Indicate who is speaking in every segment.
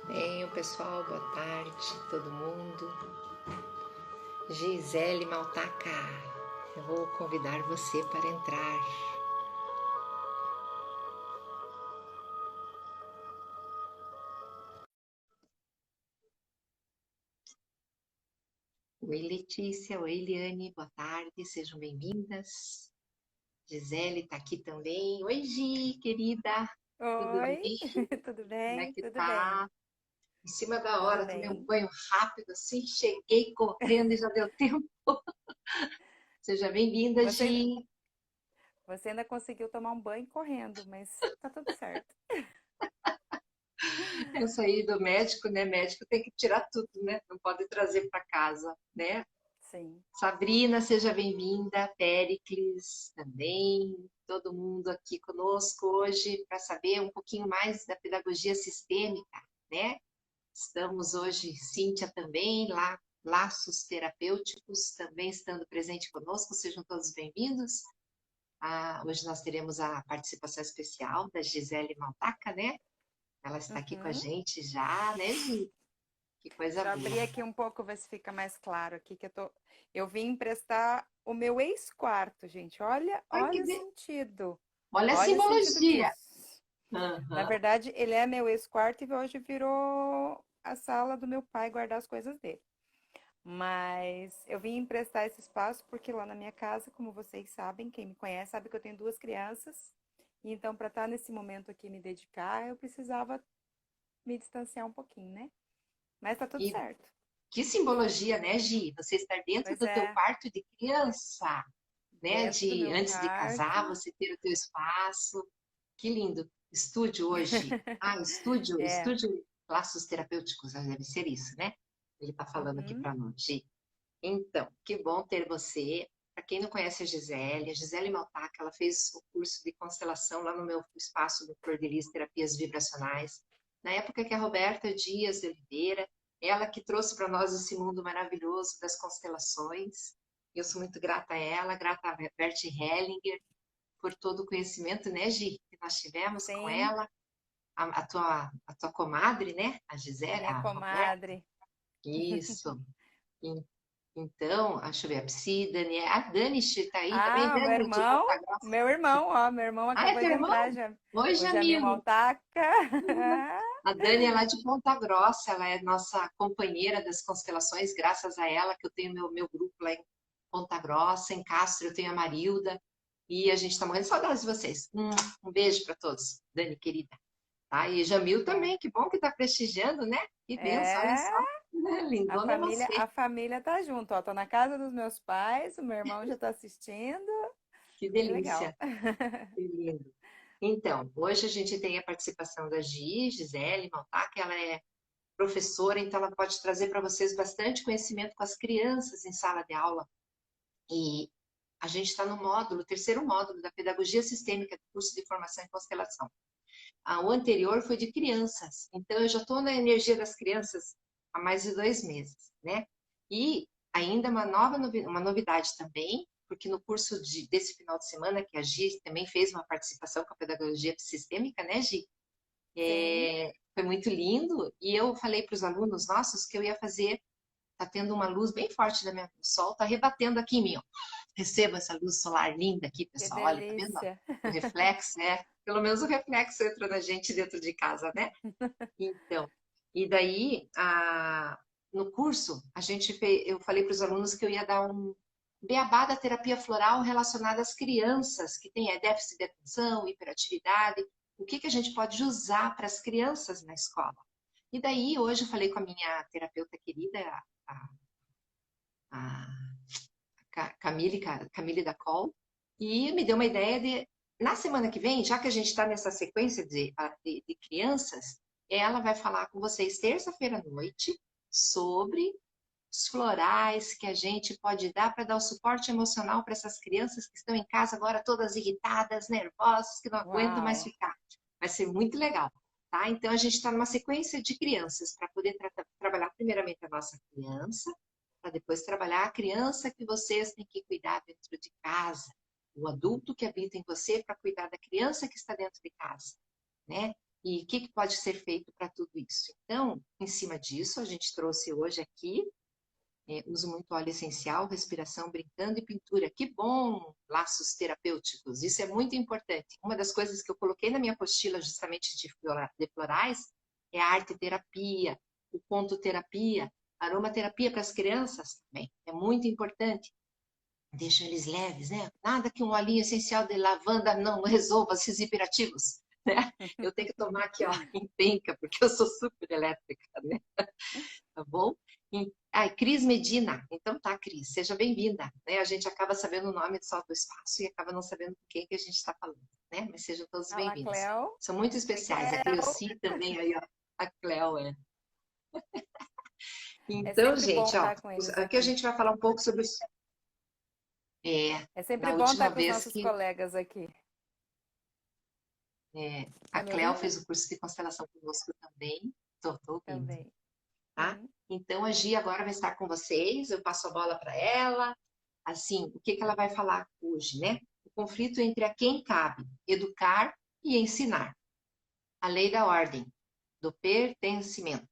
Speaker 1: Bem, pessoal, boa tarde, todo mundo. Gisele Maltaca, eu vou convidar você para entrar. Oi, Letícia, oi, Eliane, boa tarde, sejam bem-vindas. Gisele está aqui também. Oi, Gi, querida, tudo
Speaker 2: Oi,
Speaker 1: bem?
Speaker 2: tudo
Speaker 1: Como é
Speaker 2: bem?
Speaker 1: que
Speaker 2: Tudo bem,
Speaker 1: tá? Em cima da
Speaker 2: tudo
Speaker 1: hora, tomei um
Speaker 2: bem.
Speaker 1: banho rápido assim, cheguei correndo e já deu tempo. Seja bem-vinda,
Speaker 2: Você, ainda-
Speaker 1: Gi.
Speaker 2: você ainda conseguiu tomar um banho correndo, mas tá tudo certo.
Speaker 1: Eu saí do médico, né? Médico tem que tirar tudo, né? Não pode trazer para casa, né?
Speaker 2: Sim.
Speaker 1: Sabrina, seja bem-vinda. Péricles também. Todo mundo aqui conosco hoje para saber um pouquinho mais da pedagogia sistêmica, né? Estamos hoje, Cíntia também, lá, Laços Terapêuticos, também estando presente conosco. Sejam todos bem-vindos. Hoje nós teremos a participação especial da Gisele Maltaca, né? Ela está aqui com a
Speaker 2: Uhum.
Speaker 1: gente já, né, Gi? Que coisa
Speaker 2: Deixa eu
Speaker 1: boa.
Speaker 2: abrir aqui um pouco, ver se fica mais claro aqui que eu vim emprestar o meu ex-quarto, gente. Olha,
Speaker 1: Ai,
Speaker 2: olha o sentido.
Speaker 1: olha a
Speaker 2: Olha o sentido
Speaker 1: simbologia.
Speaker 2: disso. Na
Speaker 1: Aham.
Speaker 2: verdade, ele é meu ex-quarto e hoje virou a sala do meu pai guardar as coisas dele. Mas eu vim emprestar esse espaço porque lá na minha casa, como vocês sabem, quem me conhece sabe que eu tenho duas crianças. E então, para estar nesse momento aqui e me dedicar, eu precisava me distanciar um pouquinho, né? Mas tá tudo
Speaker 1: E
Speaker 2: certo.
Speaker 1: que simbologia, né, Gi? Você estar dentro
Speaker 2: Pois
Speaker 1: do teu
Speaker 2: é,
Speaker 1: quarto de criança, né?
Speaker 2: dentro do
Speaker 1: De
Speaker 2: meu
Speaker 1: antes de casar,
Speaker 2: quarto.
Speaker 1: você ter o teu espaço. Que lindo. Estúdio hoje. Estúdio,
Speaker 2: É.
Speaker 1: estúdio Laços Terapêuticos, deve ser isso, né? Ele está falando aqui
Speaker 2: Uhum,
Speaker 1: para nós, Gi. Então, que bom ter você. Para quem não conhece a Gisele Maltaca, ela fez o curso de constelação lá no meu espaço do Flor de Lis Terapias Vibracionais. Na época que a Roberta Dias de Oliveira, ela que trouxe para nós esse mundo maravilhoso das constelações. Eu sou muito grata a ela, grata a Bert Hellinger por todo o conhecimento, né, Gi, que nós tivemos com
Speaker 2: sim,
Speaker 1: ela, a tua comadre, né, a Gisele,
Speaker 2: minha
Speaker 1: a Roberta.
Speaker 2: comadre.
Speaker 1: Isso. Então, deixa eu ver, a Psi, Dani, a Dani está aí também,
Speaker 2: Ah,
Speaker 1: Dani, de Ponta Grossa.
Speaker 2: meu irmão
Speaker 1: É
Speaker 2: acabou
Speaker 1: teu
Speaker 2: de entrar
Speaker 1: irmão?
Speaker 2: já.
Speaker 1: Oi,
Speaker 2: O Jamil
Speaker 1: Jamilo.
Speaker 2: Maltaca.
Speaker 1: A Dani é lá de Ponta Grossa, ela é nossa companheira das constelações, graças a ela que eu tenho meu grupo lá em Ponta Grossa, em Castro, eu tenho a Marilda, e a gente está morrendo de saudades de vocês. Um beijo para todos, Dani, querida. Tá? E Jamil
Speaker 2: Bom,
Speaker 1: também, que bom que está prestigiando, né? Que benção, olha
Speaker 2: é,
Speaker 1: só. Lindona você.
Speaker 2: a família tá junto, ó. Tô na casa dos meus pais, o meu irmão já tá assistindo.
Speaker 1: Que
Speaker 2: Bem legal.
Speaker 1: delícia. Que lindo. Então, hoje a gente tem a participação da Gisele Maltac, que ela é professora, então ela pode trazer para vocês bastante conhecimento com as crianças em sala de aula. E a gente está no módulo, terceiro módulo da Pedagogia Sistêmica do curso de Formação em Constelação. O anterior foi de crianças, então eu já estou na energia das crianças há mais de 2 meses, né? E ainda uma novidade também, porque no curso desse final de semana, que a Gi também fez uma participação com a pedagogia sistêmica, né, Gi?
Speaker 2: Sim.
Speaker 1: Foi muito lindo, e eu falei para os alunos nossos que eu ia fazer, tá tendo uma luz bem forte da minha, o sol tá rebatendo aqui em mim, ó. Receba essa luz solar linda aqui,
Speaker 2: Que
Speaker 1: pessoal, olha, tá vendo? Ó?
Speaker 2: delícia.
Speaker 1: O reflexo, né? Pelo menos o reflexo entra na gente dentro de casa, né? Então, e daí, no curso, eu falei para os alunos que eu ia dar um beabá da terapia floral relacionada às crianças que têm déficit de atenção, hiperatividade, o que que a gente pode usar para as crianças na escola. E daí, hoje, eu falei com a minha terapeuta querida, a, a Camille da Col, e me deu uma ideia de, na semana que vem, já que a gente está nessa sequência de crianças, ela vai falar com vocês terça-feira à noite sobre os florais que a gente pode dar para dar o suporte emocional para essas crianças que estão em casa agora todas irritadas, nervosas, que não aguentam mais
Speaker 2: Uau.
Speaker 1: ficar. Vai ser muito legal, tá? Então a gente está numa sequência de crianças para poder trabalhar primeiramente a nossa criança, para depois trabalhar a criança que vocês têm que cuidar dentro de casa, o adulto que habita em você para cuidar da criança que está dentro de casa, né? E o que, que pode ser feito para tudo isso? Então, em cima disso, a gente trouxe hoje aqui, uso muito óleo essencial, respiração, brincando e pintura. Que bom! Laços terapêuticos, isso é muito importante. Uma das coisas que eu coloquei na minha apostila, justamente de florais, é a arte terapia, o ponto terapia, aromaterapia para as crianças também. É muito importante. Deixa eles leves, né? Nada que um olhinho essencial de lavanda não resolva esses hiperativos, né? Eu tenho que tomar aqui, ó, em penca, porque eu sou super elétrica, né? Tá bom? Ai, Cris Medina. Então tá, Cris, seja bem-vinda, né? A gente acaba sabendo o nome só do espaço e acaba não sabendo com quem que a gente está falando, né? Mas sejam todos
Speaker 2: Olá,
Speaker 1: bem-vindos.
Speaker 2: Cleo.
Speaker 1: São muito
Speaker 2: Oi,
Speaker 1: especiais. A
Speaker 2: Cleo.
Speaker 1: Cleuci também aí, ó. A Cleo, é.
Speaker 2: É
Speaker 1: Então,
Speaker 2: sempre bom
Speaker 1: gente, ó,
Speaker 2: estar com eles
Speaker 1: aqui a
Speaker 2: aqui.
Speaker 1: gente vai falar um pouco sobre os...
Speaker 2: É sempre
Speaker 1: da
Speaker 2: bom
Speaker 1: última
Speaker 2: estar com os
Speaker 1: vez
Speaker 2: nossos
Speaker 1: que
Speaker 2: colegas aqui.
Speaker 1: a
Speaker 2: Tá me
Speaker 1: Cleo
Speaker 2: ouvindo?
Speaker 1: fez o curso de constelação conosco também. Tô ouvindo,
Speaker 2: Também.
Speaker 1: tá?
Speaker 2: Uhum.
Speaker 1: Então, a Gi agora vai estar com vocês, eu passo a bola para ela. Assim, o que que ela vai falar hoje, né? O conflito entre a quem cabe educar e ensinar. A lei da ordem, do pertencimento.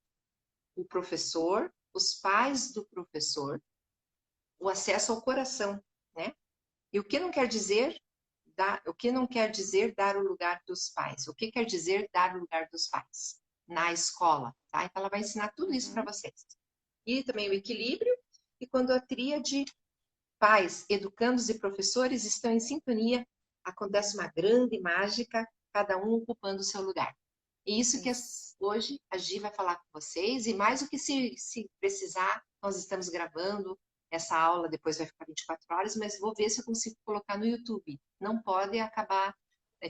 Speaker 1: O professor, os pais do professor, o acesso ao coração, né? E o que não quer dizer o que não quer dizer dar o lugar dos pais? O que quer dizer dar o lugar dos pais? Na escola, tá? Então ela vai ensinar tudo isso para
Speaker 2: Uhum.
Speaker 1: vocês. E também o equilíbrio, e quando a tríade pais, educandos e professores estão em sintonia, acontece uma grande mágica, cada um ocupando o seu lugar. E isso que
Speaker 2: Isso.
Speaker 1: hoje a Gi vai falar com vocês, e mais do que se precisar, nós estamos gravando essa aula, depois vai ficar 24 horas, mas vou ver se eu consigo colocar no YouTube. Não pode acabar,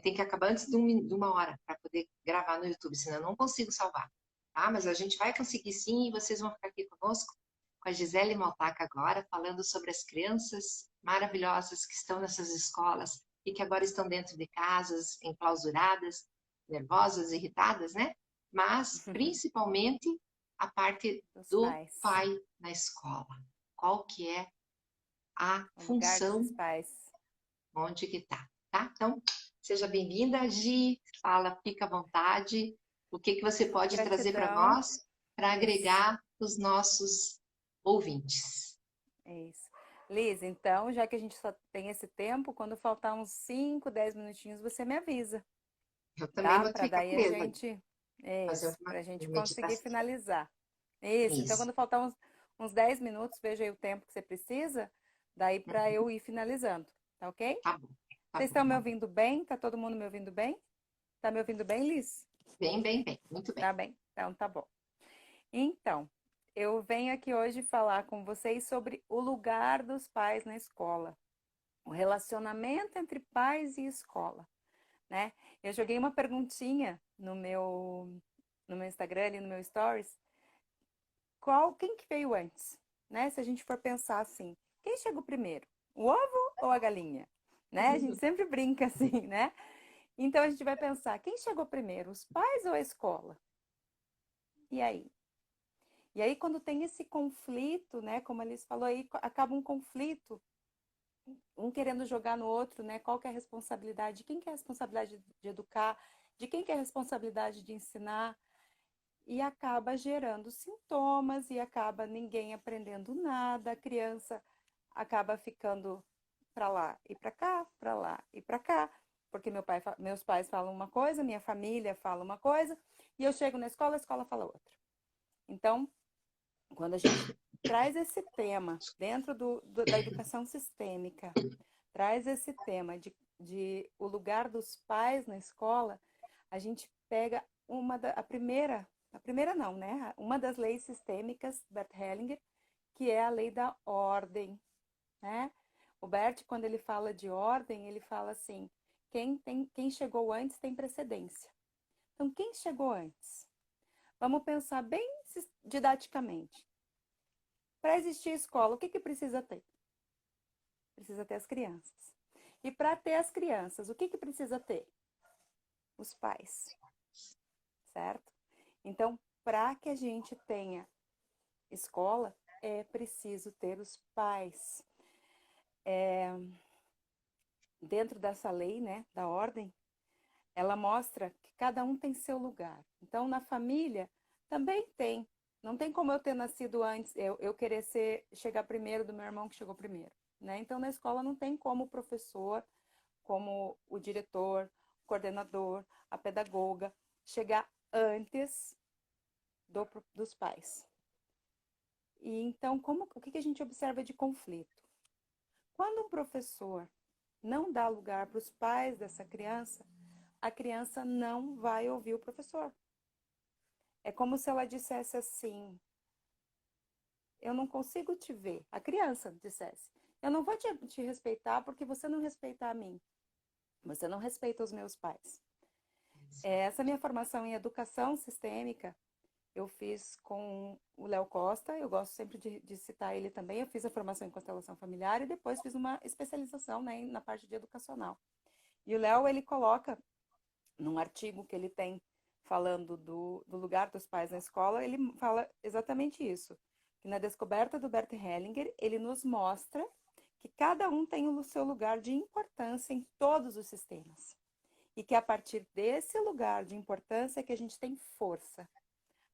Speaker 1: tem que acabar antes de uma hora para poder gravar no YouTube, senão eu não consigo salvar. Tá? Mas a gente vai conseguir sim, e vocês vão ficar aqui conosco, com a Gisele Maltaca agora, falando sobre as crianças maravilhosas que estão nessas escolas e que agora estão dentro de casas, enclausuradas, nervosas, irritadas, né? Mas, principalmente, a parte
Speaker 2: Dos
Speaker 1: do
Speaker 2: pais.
Speaker 1: pai na escola. Qual que é a
Speaker 2: O lugar
Speaker 1: função,
Speaker 2: desses pais.
Speaker 1: onde que tá? Então, seja bem-vinda, Gi. Fala, fica à vontade. O que que você pode trazer para
Speaker 2: Gratidão.
Speaker 1: nós para
Speaker 2: Isso.
Speaker 1: agregar os nossos ouvintes?
Speaker 2: É isso. Liz, então, já que a gente só tem esse tempo, quando faltar uns 5, 10 minutinhos, você me avisa,
Speaker 1: Eu também
Speaker 2: tá?
Speaker 1: vou
Speaker 2: Para
Speaker 1: ficar
Speaker 2: daí
Speaker 1: com
Speaker 2: a
Speaker 1: medo de
Speaker 2: gente,
Speaker 1: fazer
Speaker 2: isso,
Speaker 1: uma
Speaker 2: para a gente conseguir
Speaker 1: meditação.
Speaker 2: finalizar. Isso. Então,
Speaker 1: Isso.
Speaker 2: quando faltar uns 10 minutos, veja aí o tempo que você precisa, daí para
Speaker 1: Uhum.
Speaker 2: eu ir finalizando, tá ok?
Speaker 1: Tá bom, tá
Speaker 2: Vocês
Speaker 1: bom,
Speaker 2: estão me
Speaker 1: tá bom.
Speaker 2: ouvindo bem? Tá todo mundo me ouvindo bem? Tá me ouvindo bem, Liz?
Speaker 1: Bem, bem, bem. Muito bem.
Speaker 2: Tá bem. Então, tá bom. Então, eu venho aqui hoje falar com vocês sobre o lugar dos pais na escola, o relacionamento entre pais e escola, né? Eu joguei uma perguntinha no meu Instagram, ali no meu Stories, quem que veio antes, né? Se a gente for pensar assim, quem chegou primeiro, o ovo ou a galinha, né? A gente sempre brinca assim, né? Então a gente vai pensar, quem chegou primeiro, os pais ou a escola? E aí? E aí, quando tem esse conflito, né, como a Alice falou aí, acaba um conflito, um querendo jogar no outro, né, qual que é a responsabilidade, de quem que é a responsabilidade de educar, de quem que é a responsabilidade de ensinar, e acaba gerando sintomas, e acaba ninguém aprendendo nada, a criança acaba ficando para lá e para cá, para lá e para cá, porque meus pais falam uma coisa, minha família fala uma coisa, e eu chego na escola, a escola fala outra. Então, quando a gente traz esse tema dentro da educação sistêmica, traz esse tema de o lugar dos pais na escola, a gente pega a primeira não, né? Uma das leis sistêmicas, Bert Hellinger, que é a lei da ordem, né? O Bert, quando ele fala de ordem, ele fala assim, quem chegou antes tem precedência. Então, quem chegou antes? Vamos pensar bem didaticamente. Para existir escola, o que precisa ter? Precisa ter as crianças. E para ter as crianças, o que precisa ter? Os pais, certo? Então, para que a gente tenha escola, é preciso ter os pais. Dentro dessa lei, né, da ordem, ela mostra que cada um tem seu lugar. Então, na família, também tem. Não tem como eu ter nascido antes, eu querer chegar primeiro do meu irmão que chegou primeiro, né? Então, na escola não tem como o professor, como o diretor, o coordenador, a pedagoga, chegar antes dos pais. E então, o que a gente observa de conflito? Quando um professor não dá lugar para os pais dessa criança, a criança não vai ouvir o professor. É como se ela dissesse assim: eu não consigo te ver. A criança dissesse: eu não vou te respeitar porque você não respeita a mim. Você não respeita os meus pais. Essa minha formação em educação sistêmica, eu fiz com o Léo Costa, eu gosto sempre de citar ele também. Eu fiz a formação em constelação familiar e depois fiz uma especialização, né, na parte de educacional. E o Léo, ele coloca, num artigo que ele tem falando do lugar dos pais na escola, ele fala exatamente isso. Que na descoberta do Bert Hellinger, ele nos mostra que cada um tem o seu lugar de importância em todos os sistemas. E que a partir desse lugar de importância é que a gente tem força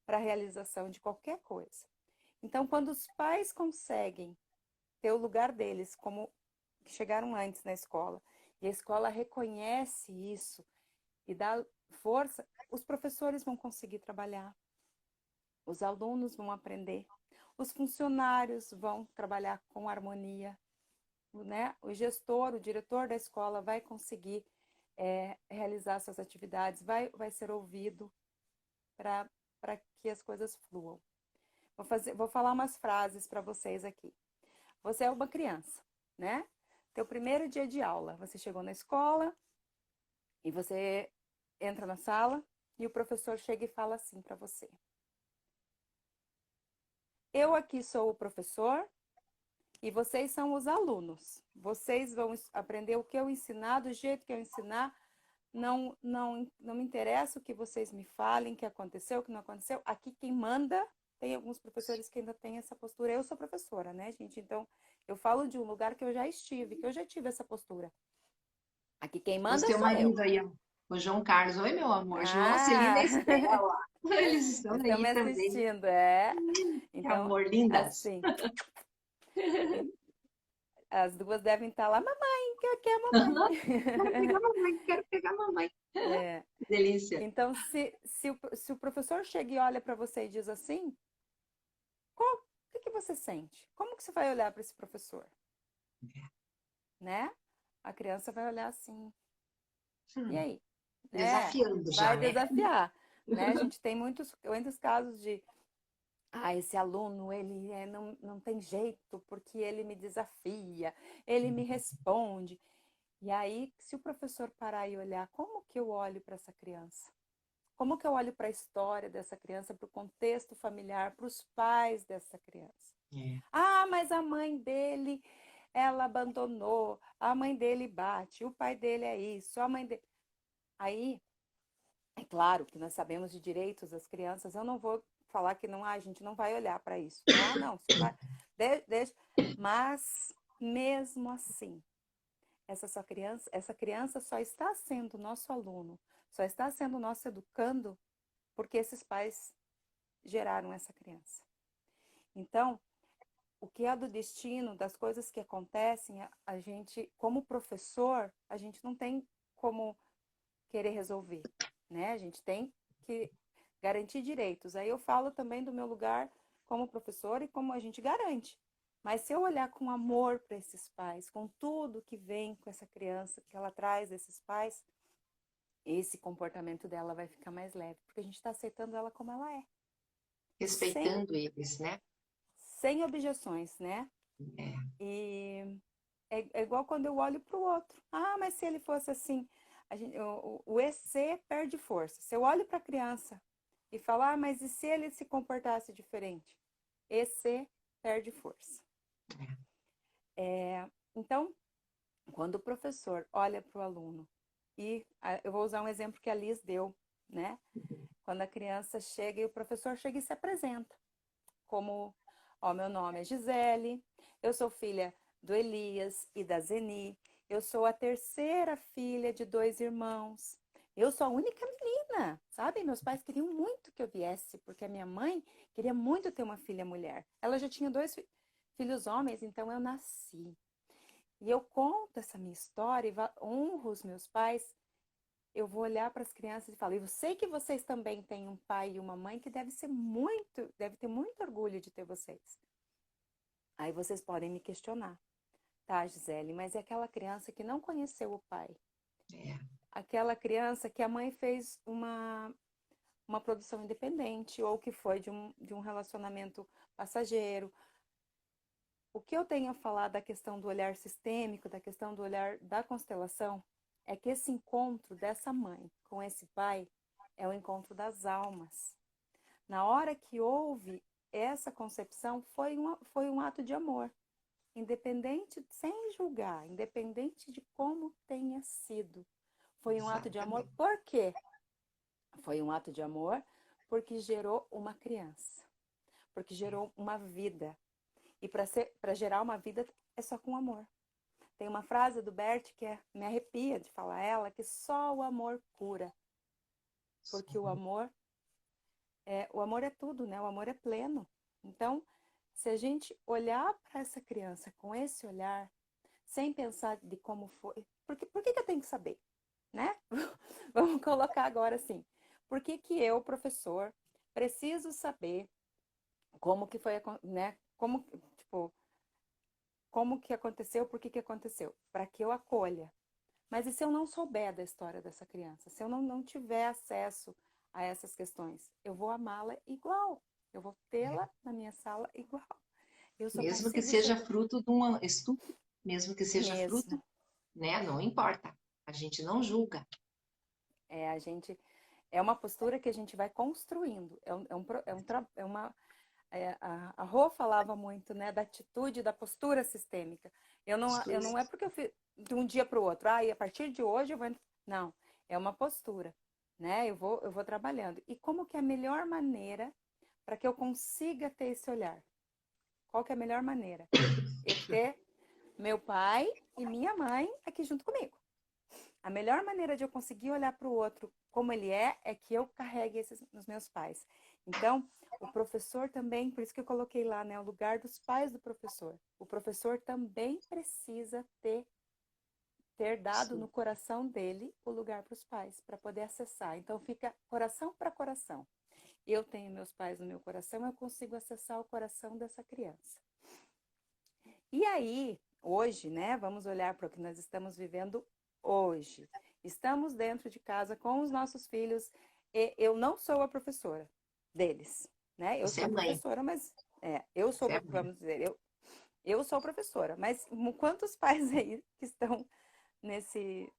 Speaker 2: para a realização de qualquer coisa. Então, quando os pais conseguem ter o lugar deles, como que chegaram antes na escola, e a escola reconhece isso e dá força, os professores vão conseguir trabalhar, os alunos vão aprender, os funcionários vão trabalhar com harmonia, né? O gestor, o diretor da escola vai conseguir realizar suas atividades, vai ser ouvido para que as coisas fluam. Vou falar umas frases para vocês aqui. Você é uma criança, né? Teu primeiro dia de aula, você chegou na escola e você entra na sala e o professor chega e fala assim para você: eu aqui sou o professor e vocês são os alunos. Vocês vão aprender o que eu ensinar, do jeito que eu ensinar. Não me interessa o que vocês me falem, o que aconteceu, o que não aconteceu. Aqui quem manda, tem alguns professores que ainda têm essa postura. Eu sou professora, né, gente? Então, eu falo de um lugar que eu já estive, que eu já tive essa postura. Aqui quem
Speaker 1: O
Speaker 2: manda
Speaker 1: seu
Speaker 2: sou eu.
Speaker 1: marido aí, ó, o João Carlos. Oi, meu amor. João, Celina
Speaker 2: Ah,
Speaker 1: e Estela. Eles estão
Speaker 2: estão me
Speaker 1: aí também.
Speaker 2: assistindo, é.
Speaker 1: Que
Speaker 2: Então,
Speaker 1: amor, lindas.
Speaker 2: assim, as duas devem estar lá, mamãe, que é a mamãe.
Speaker 1: Quero pegar mamãe, quero pegar mamãe.
Speaker 2: É.
Speaker 1: Que delícia.
Speaker 2: Então, se o professor chega e olha para você e diz assim, o que você sente? Como que você vai olhar para esse professor? Né? A criança vai olhar assim, e aí?
Speaker 1: Desafiando já,
Speaker 2: Vai
Speaker 1: né?
Speaker 2: desafiar, né? A gente tem muitos casos de, esse aluno, ele não tem jeito, porque ele me desafia, ele me responde. E aí, se o professor parar e olhar, como que eu olho para essa criança? Como que eu olho para a história dessa criança, para o contexto familiar, para os pais dessa criança?
Speaker 1: É.
Speaker 2: Ah, mas a mãe dele, ela abandonou, a mãe dele bate, o pai dele é isso, a mãe dele... Aí, é claro que nós sabemos de direitos das crianças, eu não vou falar que não, a gente não vai olhar para isso, né? Ah, não, você vai, deixa. Mas, mesmo assim, essa criança só está sendo nosso aluno, só está sendo nosso educando, porque esses pais geraram essa criança. Então, o que é do destino, das coisas que acontecem, a gente, como professor, a gente não tem como querer resolver, né? A gente tem que garantir direitos. Aí eu falo também do meu lugar como professor e como a gente garante. Mas se eu olhar com amor para esses pais, com tudo que vem com essa criança, que ela traz desses pais, esse comportamento dela vai ficar mais leve, porque a gente está aceitando ela como ela é, sem,
Speaker 1: Respeitando eles, né?
Speaker 2: sem objeções, né?
Speaker 1: É.
Speaker 2: E é igual quando eu olho para o outro. Ah, mas se ele fosse assim, o EC perde força. Se eu olho para a criança e falo, ah, mas e se ele se comportasse diferente? EC perde força. Então, quando o professor olha para o aluno, e eu vou usar um exemplo que a Liz deu, né? Quando a criança chega e o professor chega e se apresenta, como, ó, meu nome é Gisele, eu sou filha do Elias e da Zeni, eu sou a terceira filha de 2 irmãos, Eu sou a única menina, sabe? Meus pais queriam muito que eu viesse, porque a minha mãe queria muito ter uma filha mulher. Ela já tinha dois filhos homens, então eu nasci. E eu conto essa minha história e honro os meus pais. Eu vou olhar para as crianças e falo, eu sei que vocês também têm um pai e uma mãe que deve ter muito orgulho de ter vocês. Aí vocês podem me questionar, tá, Gisele, mas é aquela criança que não conheceu o pai.
Speaker 1: É,
Speaker 2: Aquela criança que a mãe fez uma produção independente ou que foi de um relacionamento passageiro. O que eu tenho a falar da questão do olhar sistêmico, da questão do olhar da constelação, é que esse encontro dessa mãe com esse pai é o encontro das almas. Na hora que houve essa concepção, foi um ato de amor, independente, sem julgar, independente de como tenha sido. Foi um ato de amor,
Speaker 1: exatamente.
Speaker 2: por quê? Foi um ato de amor porque gerou uma criança, porque gerou uma vida. E para gerar uma vida é só com amor. Tem uma frase do Bert que me arrepia de falar ela, que só o amor cura. Porque o amor é tudo, né? O amor é pleno. Então, se a gente olhar para essa criança com esse olhar, sem pensar de como foi, por que eu tenho que saber, né? Vamos colocar agora assim. Por que que eu, professor, preciso saber como que foi, né? Como, tipo, como que aconteceu, por que que aconteceu? Para que eu acolha. Mas e se eu não souber da história dessa criança? Se eu não tiver acesso a essas questões? Eu vou amá-la igual. Eu vou tê-la na minha sala igual. Eu só
Speaker 1: Mesmo que
Speaker 2: consigo
Speaker 1: seja
Speaker 2: chegar
Speaker 1: fruto de um estudo, mesmo que seja
Speaker 2: mesmo.
Speaker 1: fruto, né? Não importa. A gente não julga.
Speaker 2: A gente é uma postura que a gente vai construindo. A Rô falava muito, né, da atitude, da postura sistêmica. Eu
Speaker 1: Posturas.
Speaker 2: não é porque eu fiz de um dia para o outro, e a partir de hoje eu vou. Não, é uma postura, né? Eu vou trabalhando. E como que é a melhor maneira para que eu consiga ter esse olhar? Qual que é a melhor maneira? Eu ter meu pai e minha mãe aqui junto comigo. A melhor maneira de eu conseguir olhar para o outro como ele é que eu carregue esses nos meus pais. Então, o professor também, por isso que eu coloquei lá, né, o lugar dos pais do professor. O professor também precisa ter dado no
Speaker 1: Sim.
Speaker 2: coração dele o lugar para os pais, para poder acessar. Então, fica coração para coração. Eu tenho meus pais no meu coração, eu consigo acessar o coração dessa criança. E aí, hoje, né, vamos olhar para o que nós estamos vivendo hoje. Estamos dentro de casa com os nossos filhos. E eu não sou a professora deles, né? Eu
Speaker 1: Você é
Speaker 2: sou
Speaker 1: mãe.
Speaker 2: professora, mas eu sou,
Speaker 1: Você é mãe.
Speaker 2: vamos dizer, eu sou professora, mas quantos pais aí que estão nesse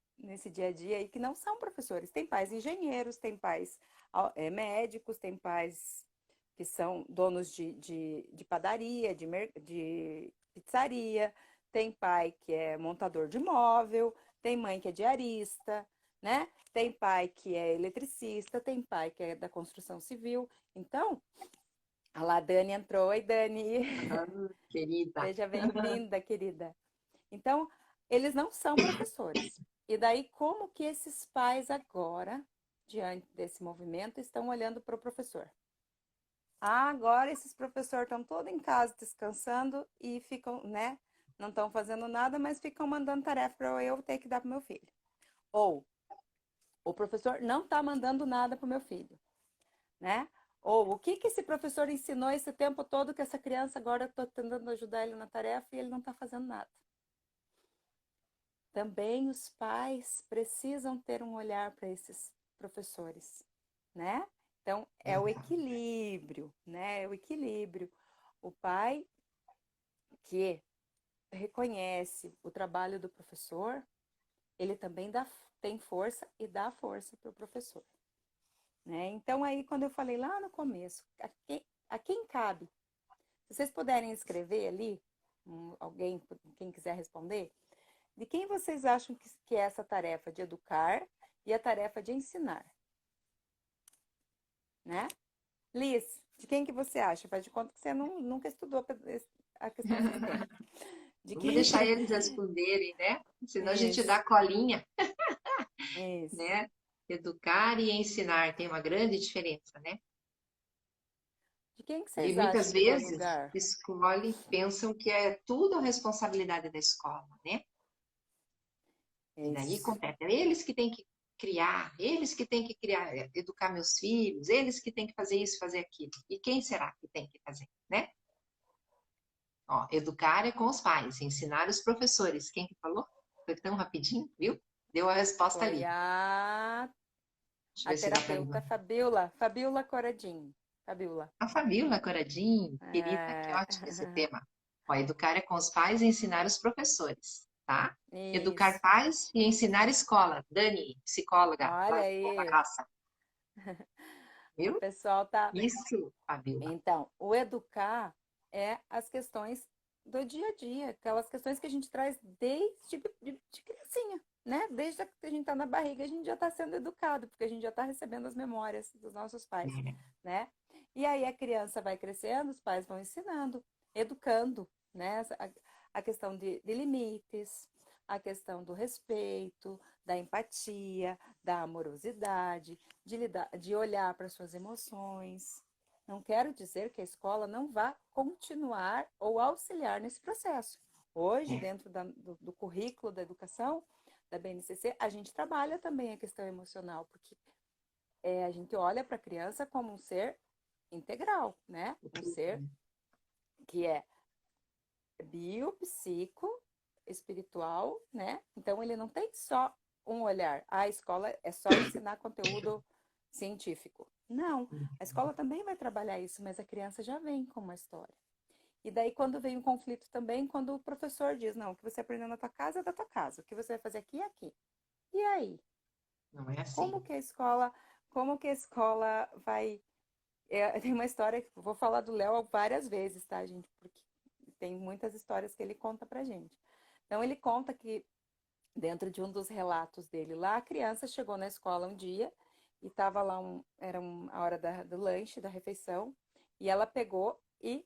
Speaker 2: dia a dia aí que não são professores? Tem pais engenheiros, tem pais médicos, tem pais que são donos de padaria, de pizzaria, tem pai que é montador de móvel, tem mãe que é diarista, né? Tem pai que é eletricista, tem pai que é da construção civil. Então, a lá, Dani entrou. Oi, Dani.
Speaker 1: Ah, querida.
Speaker 2: Seja bem-vinda, querida. Então, eles não são professores. E daí, como que esses pais agora, diante desse movimento, estão olhando para o professor? Ah, agora esses professores estão todos em casa descansando e ficam, né? Não estão fazendo nada, mas ficam mandando tarefa para eu ter que dar para meu filho. Ou o professor não está mandando nada para o meu filho, né? Ou o que que esse professor ensinou esse tempo todo que essa criança agora estou tentando ajudar ele na tarefa e ele não está fazendo nada. Também os pais precisam ter um olhar para esses professores, né? Então, é o
Speaker 1: Verdade.
Speaker 2: equilíbrio, né? É o equilíbrio. O pai que reconhece o trabalho do professor, ele também tem força e dá força para o professor, né? Então, aí, quando eu falei lá no começo, a quem cabe? Se vocês puderem escrever ali, alguém, quem quiser responder, de quem vocês acham que é essa tarefa de educar e a tarefa de ensinar, né? Liz, de quem que você acha? Faz de conta que você nunca estudou a questão sistêmica. De
Speaker 1: Vamos
Speaker 2: quem?
Speaker 1: deixar eles responderem, né? Senão a gente
Speaker 2: Isso,
Speaker 1: dá colinha,
Speaker 2: isso.
Speaker 1: né? Educar e ensinar tem uma grande diferença, né?
Speaker 2: De quem que
Speaker 1: E
Speaker 2: vocês
Speaker 1: muitas
Speaker 2: acham que é o
Speaker 1: vezes
Speaker 2: lugar?
Speaker 1: pensam que é tudo a responsabilidade da escola, né? E daí
Speaker 2: Isso.
Speaker 1: compete. Eles que têm que criar, eles que têm que criar, educar meus filhos, eles que têm que fazer isso, fazer aquilo. E quem será que tem que fazer, né? Ó, educar é com os pais, ensinar os professores. Quem que falou? Foi tão rapidinho, viu? Deu a resposta
Speaker 2: Foi
Speaker 1: ali. Deixa eu
Speaker 2: a
Speaker 1: ver se dá para
Speaker 2: terapeuta
Speaker 1: lembrar.
Speaker 2: Fabiola Coradinho. Fabiola.
Speaker 1: A Fabíola Coradinho, querida, que
Speaker 2: É...
Speaker 1: ótimo esse tema. Ó, educar é com os pais e ensinar os professores, tá? Educar
Speaker 2: Isso.
Speaker 1: pais e ensinar escola. Dani, psicóloga,
Speaker 2: Olha
Speaker 1: lá da
Speaker 2: aí.
Speaker 1: graça,
Speaker 2: O
Speaker 1: viu?
Speaker 2: pessoal tá.
Speaker 1: Isso, Fabíola.
Speaker 2: Então, o educar é as questões do dia a dia, aquelas questões que a gente traz desde de criancinha, né? Desde que a gente tá na barriga, a gente já está sendo educado, porque a gente já está recebendo as memórias dos nossos pais, né? E aí a criança vai crescendo, os pais vão ensinando, educando, né? A questão de limites, a questão do respeito, da empatia, da amorosidade, de olhar para suas emoções. Não quero dizer que a escola não vá continuar ou auxiliar nesse processo. Hoje,
Speaker 1: É,
Speaker 2: dentro do currículo da educação, da BNCC, a gente trabalha também a questão emocional, porque a gente olha para a criança como um ser integral, né? Um ser que é bio, psico, espiritual, né? Então, ele não tem só um olhar. A escola é só ensinar conteúdo científico. Não, a escola também vai trabalhar isso, mas a criança já vem com uma história. E daí, quando vem um conflito também, quando o professor diz, não, o que você aprendeu na tua casa é da tua casa, o que você vai fazer aqui é aqui. E aí?
Speaker 1: não é assim.
Speaker 2: Como que a escola, como que a escola vai... tem uma história que eu vou falar do Léo várias vezes, tá, gente? Porque tem muitas histórias que ele conta pra gente. Então, ele conta que dentro de um dos relatos dele lá, a criança chegou na escola um dia e estava lá, a hora do lanche, da refeição, e ela pegou e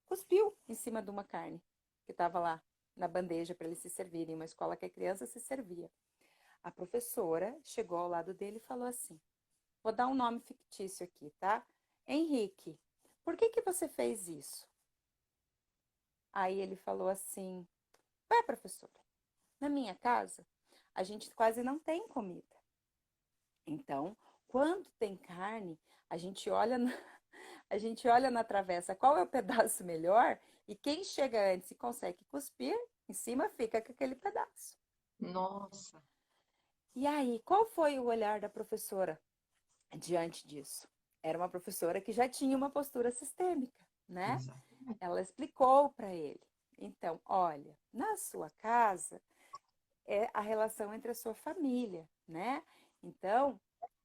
Speaker 2: cuspiu em cima de uma carne que estava lá na bandeja para eles se servirem, uma escola que a criança se servia. A professora chegou ao lado dele e falou assim: vou dar um nome fictício aqui, tá? Henrique, por que que você fez isso? Aí ele falou assim: ué, professora, na minha casa a gente quase não tem comida. Então, quando tem carne, a gente olha na, a gente olha na travessa qual é o pedaço melhor e quem chega antes e consegue cuspir, em cima fica com aquele pedaço.
Speaker 1: Nossa,
Speaker 2: E aí, qual foi o olhar da professora diante disso? Era uma professora que já tinha uma postura sistêmica, né?
Speaker 1: exatamente.
Speaker 2: Ela explicou para ele. Então, olha, na sua casa é a relação entre a sua família, né? Então,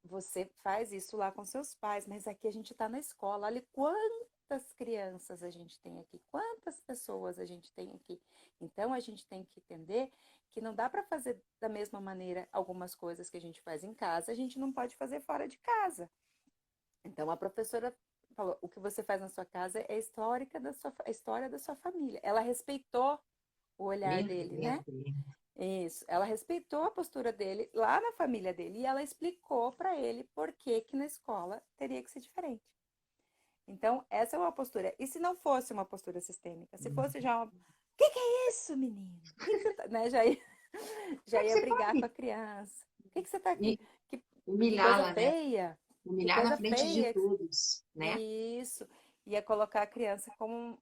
Speaker 2: você faz isso lá com seus pais, mas aqui a gente está na escola. Olha quantas crianças a gente tem aqui, quantas pessoas a gente tem aqui. Então, a gente tem que entender que não dá para fazer da mesma maneira algumas coisas que a gente faz em casa, a gente não pode fazer fora de casa. Então, a professora falou: o que você faz na sua casa é a história da sua família. Ela respeitou o olhar
Speaker 1: Lindo,
Speaker 2: dele, né?
Speaker 1: lindo, lindo.
Speaker 2: Isso, ela respeitou a postura dele lá na família dele e ela explicou para ele por que que na escola teria que ser diferente. Então, essa é uma postura. E se não fosse uma postura sistêmica, se fosse já uma, o que que é isso, menino? O que que você tá, né,
Speaker 1: Como
Speaker 2: já
Speaker 1: é que
Speaker 2: ia
Speaker 1: você
Speaker 2: brigar com
Speaker 1: pode
Speaker 2: a criança. O que que você tá aqui?
Speaker 1: me
Speaker 2: Que coisa
Speaker 1: humilhá-la, né?
Speaker 2: feia. Que
Speaker 1: Humilhar na
Speaker 2: coisa
Speaker 1: frente de
Speaker 2: feia.
Speaker 1: todos, né?
Speaker 2: Isso. Ia colocar a criança como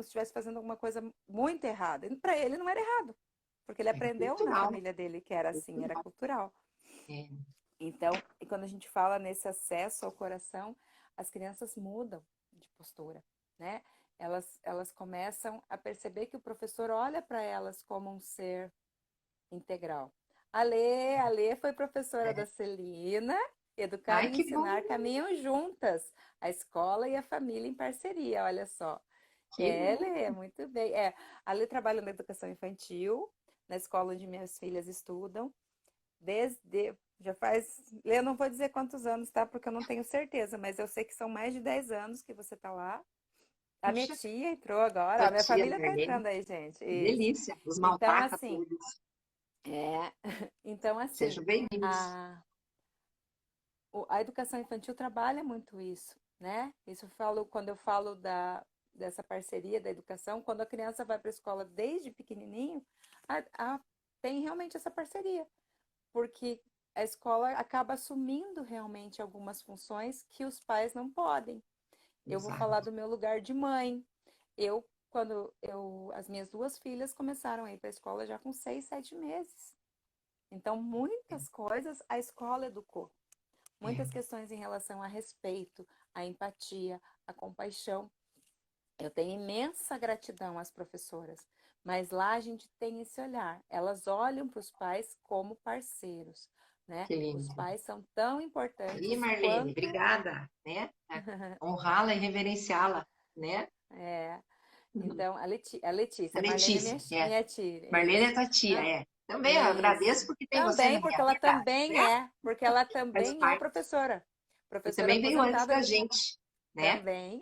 Speaker 2: se estivesse fazendo alguma coisa muito errada. E para ele não era errado, porque ele
Speaker 1: É
Speaker 2: aprendeu na
Speaker 1: cultural,
Speaker 2: família dele que era assim, era
Speaker 1: cultural.
Speaker 2: cultural.
Speaker 1: É,
Speaker 2: Então, e quando a gente fala nesse acesso ao coração, as crianças mudam de postura, né? Elas começam a perceber que o professor olha para elas como um ser integral. A Lê foi professora da
Speaker 1: é.
Speaker 2: Celina. Educar
Speaker 1: Ai,
Speaker 2: e
Speaker 1: que bom,
Speaker 2: ensinar caminham juntas, a escola e a família em parceria, olha só.
Speaker 1: que bom.
Speaker 2: Lê, muito bem. A Lê trabalha na educação infantil, na escola onde minhas filhas estudam, já faz, Lê, eu não vou dizer quantos anos, tá? Porque eu não tenho certeza, mas eu sei que são mais de 10 anos que você tá lá. A minha
Speaker 1: Puxa,
Speaker 2: tia entrou agora,
Speaker 1: tua
Speaker 2: a minha
Speaker 1: tia
Speaker 2: família tá
Speaker 1: Marlene,
Speaker 2: entrando aí, gente.
Speaker 1: que
Speaker 2: Isso.
Speaker 1: delícia. Os
Speaker 2: Então,
Speaker 1: maltrata
Speaker 2: assim,
Speaker 1: todos.
Speaker 2: É, então assim,
Speaker 1: Sejam bem-vindos.
Speaker 2: a, a educação infantil trabalha muito isso, né? Isso eu falo quando eu falo dessa parceria da educação, quando a criança vai para a escola desde pequenininho, a- tem realmente essa parceria, porque a escola acaba assumindo realmente algumas funções que os pais não podem. Eu vou falar
Speaker 1: Exato.
Speaker 2: do meu lugar de mãe. As minhas duas filhas começaram a ir para a escola já com 6, 7 meses. Então, muitas coisas a escola educou.
Speaker 1: É,
Speaker 2: Muitas questões em relação a respeito, a empatia, a compaixão. Eu tenho imensa gratidão às professoras, mas lá a gente tem esse olhar. Elas olham para os pais como parceiros, né?
Speaker 1: que
Speaker 2: Os
Speaker 1: lindo.
Speaker 2: pais são tão
Speaker 1: Aí,
Speaker 2: importantes
Speaker 1: Marlene,
Speaker 2: quanto
Speaker 1: obrigada, né? Honrá-la e reverenciá-la, né?
Speaker 2: é, então, a Letícia,
Speaker 1: A
Speaker 2: a Marlene é
Speaker 1: Letícia, é.
Speaker 2: minha tia,
Speaker 1: Marlene é
Speaker 2: isso.
Speaker 1: tua tia,
Speaker 2: Não,
Speaker 1: é. Também eu
Speaker 2: isso.
Speaker 1: agradeço porque tem você
Speaker 2: Também,
Speaker 1: na minha vida, né?
Speaker 2: porque ela
Speaker 1: Faz
Speaker 2: também é
Speaker 1: parte.
Speaker 2: professora.
Speaker 1: E
Speaker 2: Professora
Speaker 1: também veio antes
Speaker 2: aposentada
Speaker 1: da gente, né?
Speaker 2: também.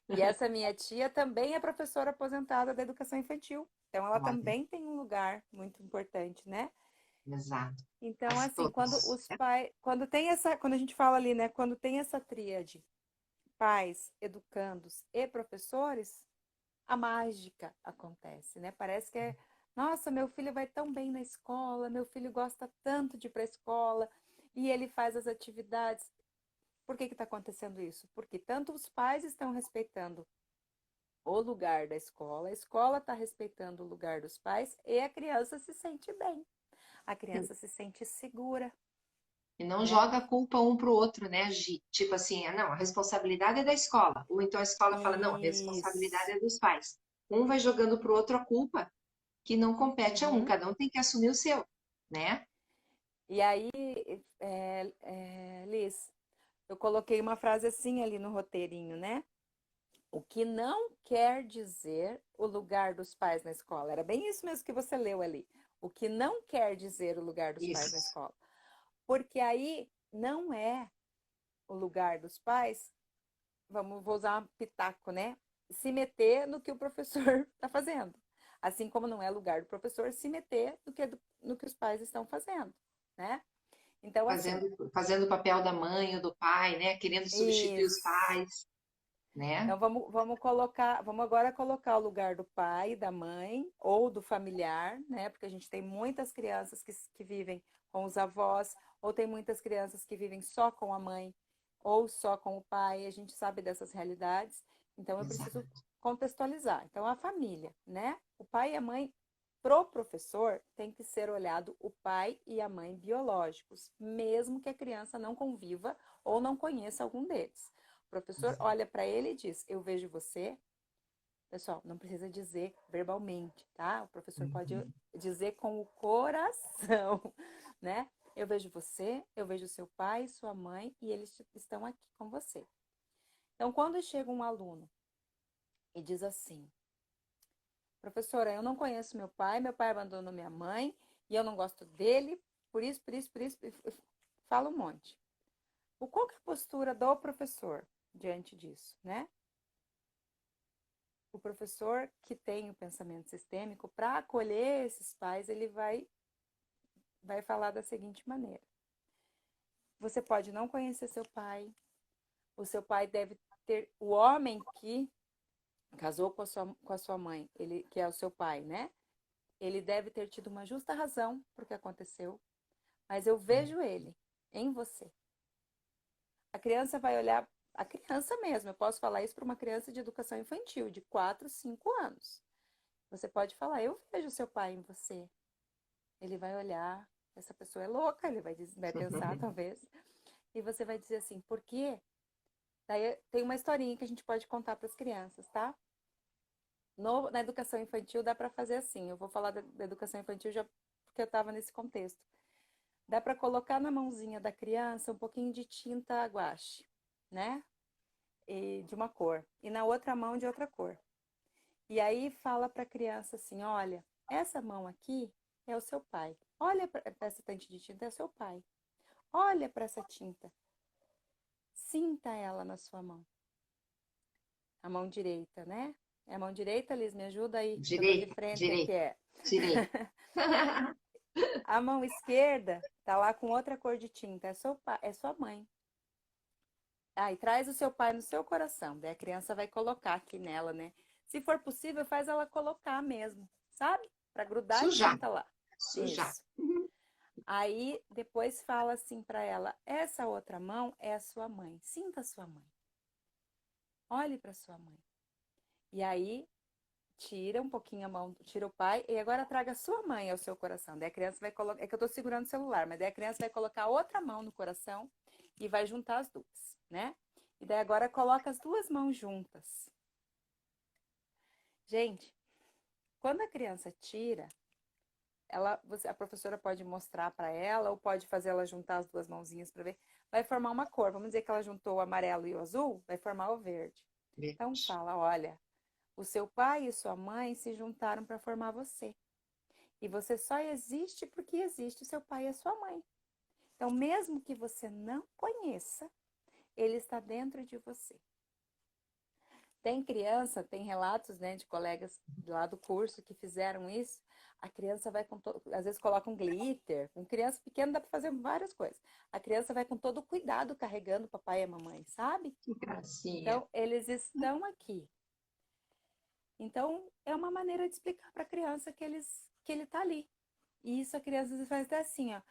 Speaker 2: E essa minha tia também é professora aposentada da educação infantil. Então, ela
Speaker 1: Olha,
Speaker 2: também tem um lugar muito importante, né?
Speaker 1: exato.
Speaker 2: Então,
Speaker 1: Faz
Speaker 2: assim, quando
Speaker 1: todos,
Speaker 2: os
Speaker 1: né?
Speaker 2: pais, quando a gente fala ali, né, quando tem essa tríade, pais, educandos e professores, a mágica acontece, né? Parece que é, nossa, meu filho vai tão bem na escola, meu filho gosta tanto de ir para a escola e ele faz as atividades. Por que está acontecendo isso? Porque tanto os pais estão respeitando o lugar da escola, a escola está respeitando o lugar dos pais e a criança se sente bem, a criança se sente segura,
Speaker 1: E não
Speaker 2: né?
Speaker 1: joga a culpa um pro outro, né, Gi? Tipo assim, ah, não, a responsabilidade é da escola. Ou então a escola fala, não, a responsabilidade
Speaker 2: Isso.
Speaker 1: é dos pais. Um vai jogando pro outro a culpa que não compete a um,
Speaker 2: Uhum.
Speaker 1: cada um tem que assumir o seu, né?
Speaker 2: E aí, Liz, eu coloquei uma frase assim ali no roteirinho, né? O que não quer dizer o lugar dos pais na escola. Era bem isso mesmo que você leu ali. O que não quer dizer o lugar dos pais na
Speaker 1: Isso.
Speaker 2: escola. Porque aí não é o lugar dos pais, vou usar um pitaco, né? Se meter no que o professor está fazendo. Assim como não é lugar do professor se meter no que os pais estão fazendo, né? Então, assim,
Speaker 1: Fazendo o papel da mãe ou do pai, né? Querendo substituir os
Speaker 2: isso.
Speaker 1: pais, né?
Speaker 2: Então vamos agora colocar o lugar do pai, da mãe ou do familiar, né? Porque a gente tem muitas crianças que vivem com os avós, ou tem muitas crianças que vivem só com a mãe ou só com o pai. A gente sabe dessas realidades, então eu preciso
Speaker 1: Exato.
Speaker 2: contextualizar. Então a família, né? O pai e a mãe pro professor tem que ser olhado o pai e a mãe biológicos, mesmo que a criança não conviva ou não conheça algum deles. O professor olha para ele e diz: Eu vejo você. Pessoal, não precisa dizer verbalmente, tá? O professor pode
Speaker 1: Uhum.
Speaker 2: dizer com o coração, né? Eu vejo você, eu vejo seu pai, sua mãe e eles estão aqui com você. Então, quando chega um aluno e diz assim: Professora, eu não conheço meu pai abandonou minha mãe e eu não gosto dele, por isso, fala um monte. Qual que é a postura do professor diante disso, né? O professor que tem o pensamento sistêmico, para acolher esses pais, ele vai falar da seguinte maneira: você pode não conhecer seu pai, o seu pai deve ter, o homem que casou com a sua mãe, ele, que é o seu pai, né? Ele deve ter tido uma justa razão por que aconteceu, mas eu vejo ele em você. A criança vai olhar, a criança mesmo, eu posso falar isso para uma criança de educação infantil, de 4, 5 anos. Você pode falar, eu vejo seu pai em você. Ele vai olhar, essa pessoa é louca, vai pensar talvez, e você vai dizer assim, por quê? Daí tem uma historinha que a gente pode contar para as crianças, tá? Na educação infantil dá para fazer assim, eu vou falar da educação infantil já porque eu estava nesse contexto. Dá para colocar na mãozinha da criança um pouquinho de tinta guache, né? E de uma cor, e na outra mão de outra cor. E aí fala para a criança assim, olha, essa mão aqui é o seu pai. Olha para essa tante de tinta, é o seu pai. Olha para essa tinta. Sinta ela na sua mão. A mão direita, né? É a mão direita, Liz, me ajuda aí, que eu tô de
Speaker 1: Direita,
Speaker 2: frente aqui,
Speaker 1: direita,
Speaker 2: é.
Speaker 1: direita.
Speaker 2: A mão esquerda tá lá com outra cor de tinta, é seu pai, é sua mãe. Ah, e traz o seu pai no seu coração. Daí a criança vai colocar aqui nela, né? Se for possível, faz ela colocar mesmo, sabe? Para grudar a
Speaker 1: Sujar,
Speaker 2: tinta lá.
Speaker 1: sujar.
Speaker 2: Isso. Aí depois fala assim para ela: essa outra mão é a sua mãe. Sinta a sua mãe. Olhe para sua mãe. E aí tira um pouquinho a mão, tira o pai e agora traga a sua mãe ao seu coração. Daí a criança vai colocar, é que eu tô segurando o celular, mas daí a criança vai colocar outra mão no coração e vai juntar as duas, né? E daí agora coloca as duas mãos juntas. Gente, quando a criança tira, a professora pode mostrar para ela ou pode fazer ela juntar as duas mãozinhas para ver. Vai formar uma cor. Vamos dizer que ela juntou o amarelo e o azul, vai formar o verde. Então
Speaker 1: Verde.
Speaker 2: fala, olha, o seu pai e sua mãe se juntaram para formar você. E você só existe porque existe o seu pai e a sua mãe. Então, mesmo que você não conheça, ele está dentro de você. Tem criança, tem relatos, né, de colegas lá do curso que fizeram isso. A criança vai com às vezes coloca um glitter. Com criança pequena dá para fazer várias coisas. A criança vai com todo o cuidado carregando o papai e a mamãe, sabe?
Speaker 1: Que gracinha.
Speaker 2: Então, eles estão aqui. Então, é uma maneira de explicar para a criança que ele está ali. E isso a criança às vezes faz até assim, ó,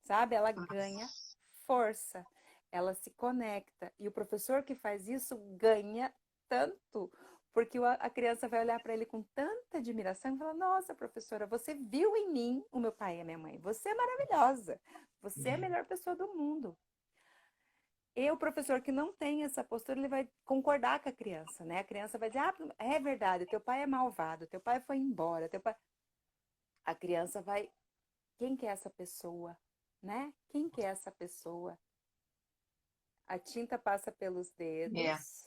Speaker 2: sabe? Ela ganha força, ela se conecta. E o professor que faz isso ganha tanto, porque a criança vai olhar para ele com tanta admiração e falar: Nossa, professora, você viu em mim o meu pai e a minha mãe. Você é maravilhosa. Você é a
Speaker 1: É.
Speaker 2: melhor pessoa do mundo. E o professor que não tem essa postura, ele vai concordar com a criança, né? A criança vai dizer: Ah, é verdade, teu pai é malvado, teu pai foi embora, teu pai. A criança vai. Quem que é essa pessoa? Né? Quem que é essa pessoa? A tinta passa pelos
Speaker 1: É.
Speaker 2: dedos,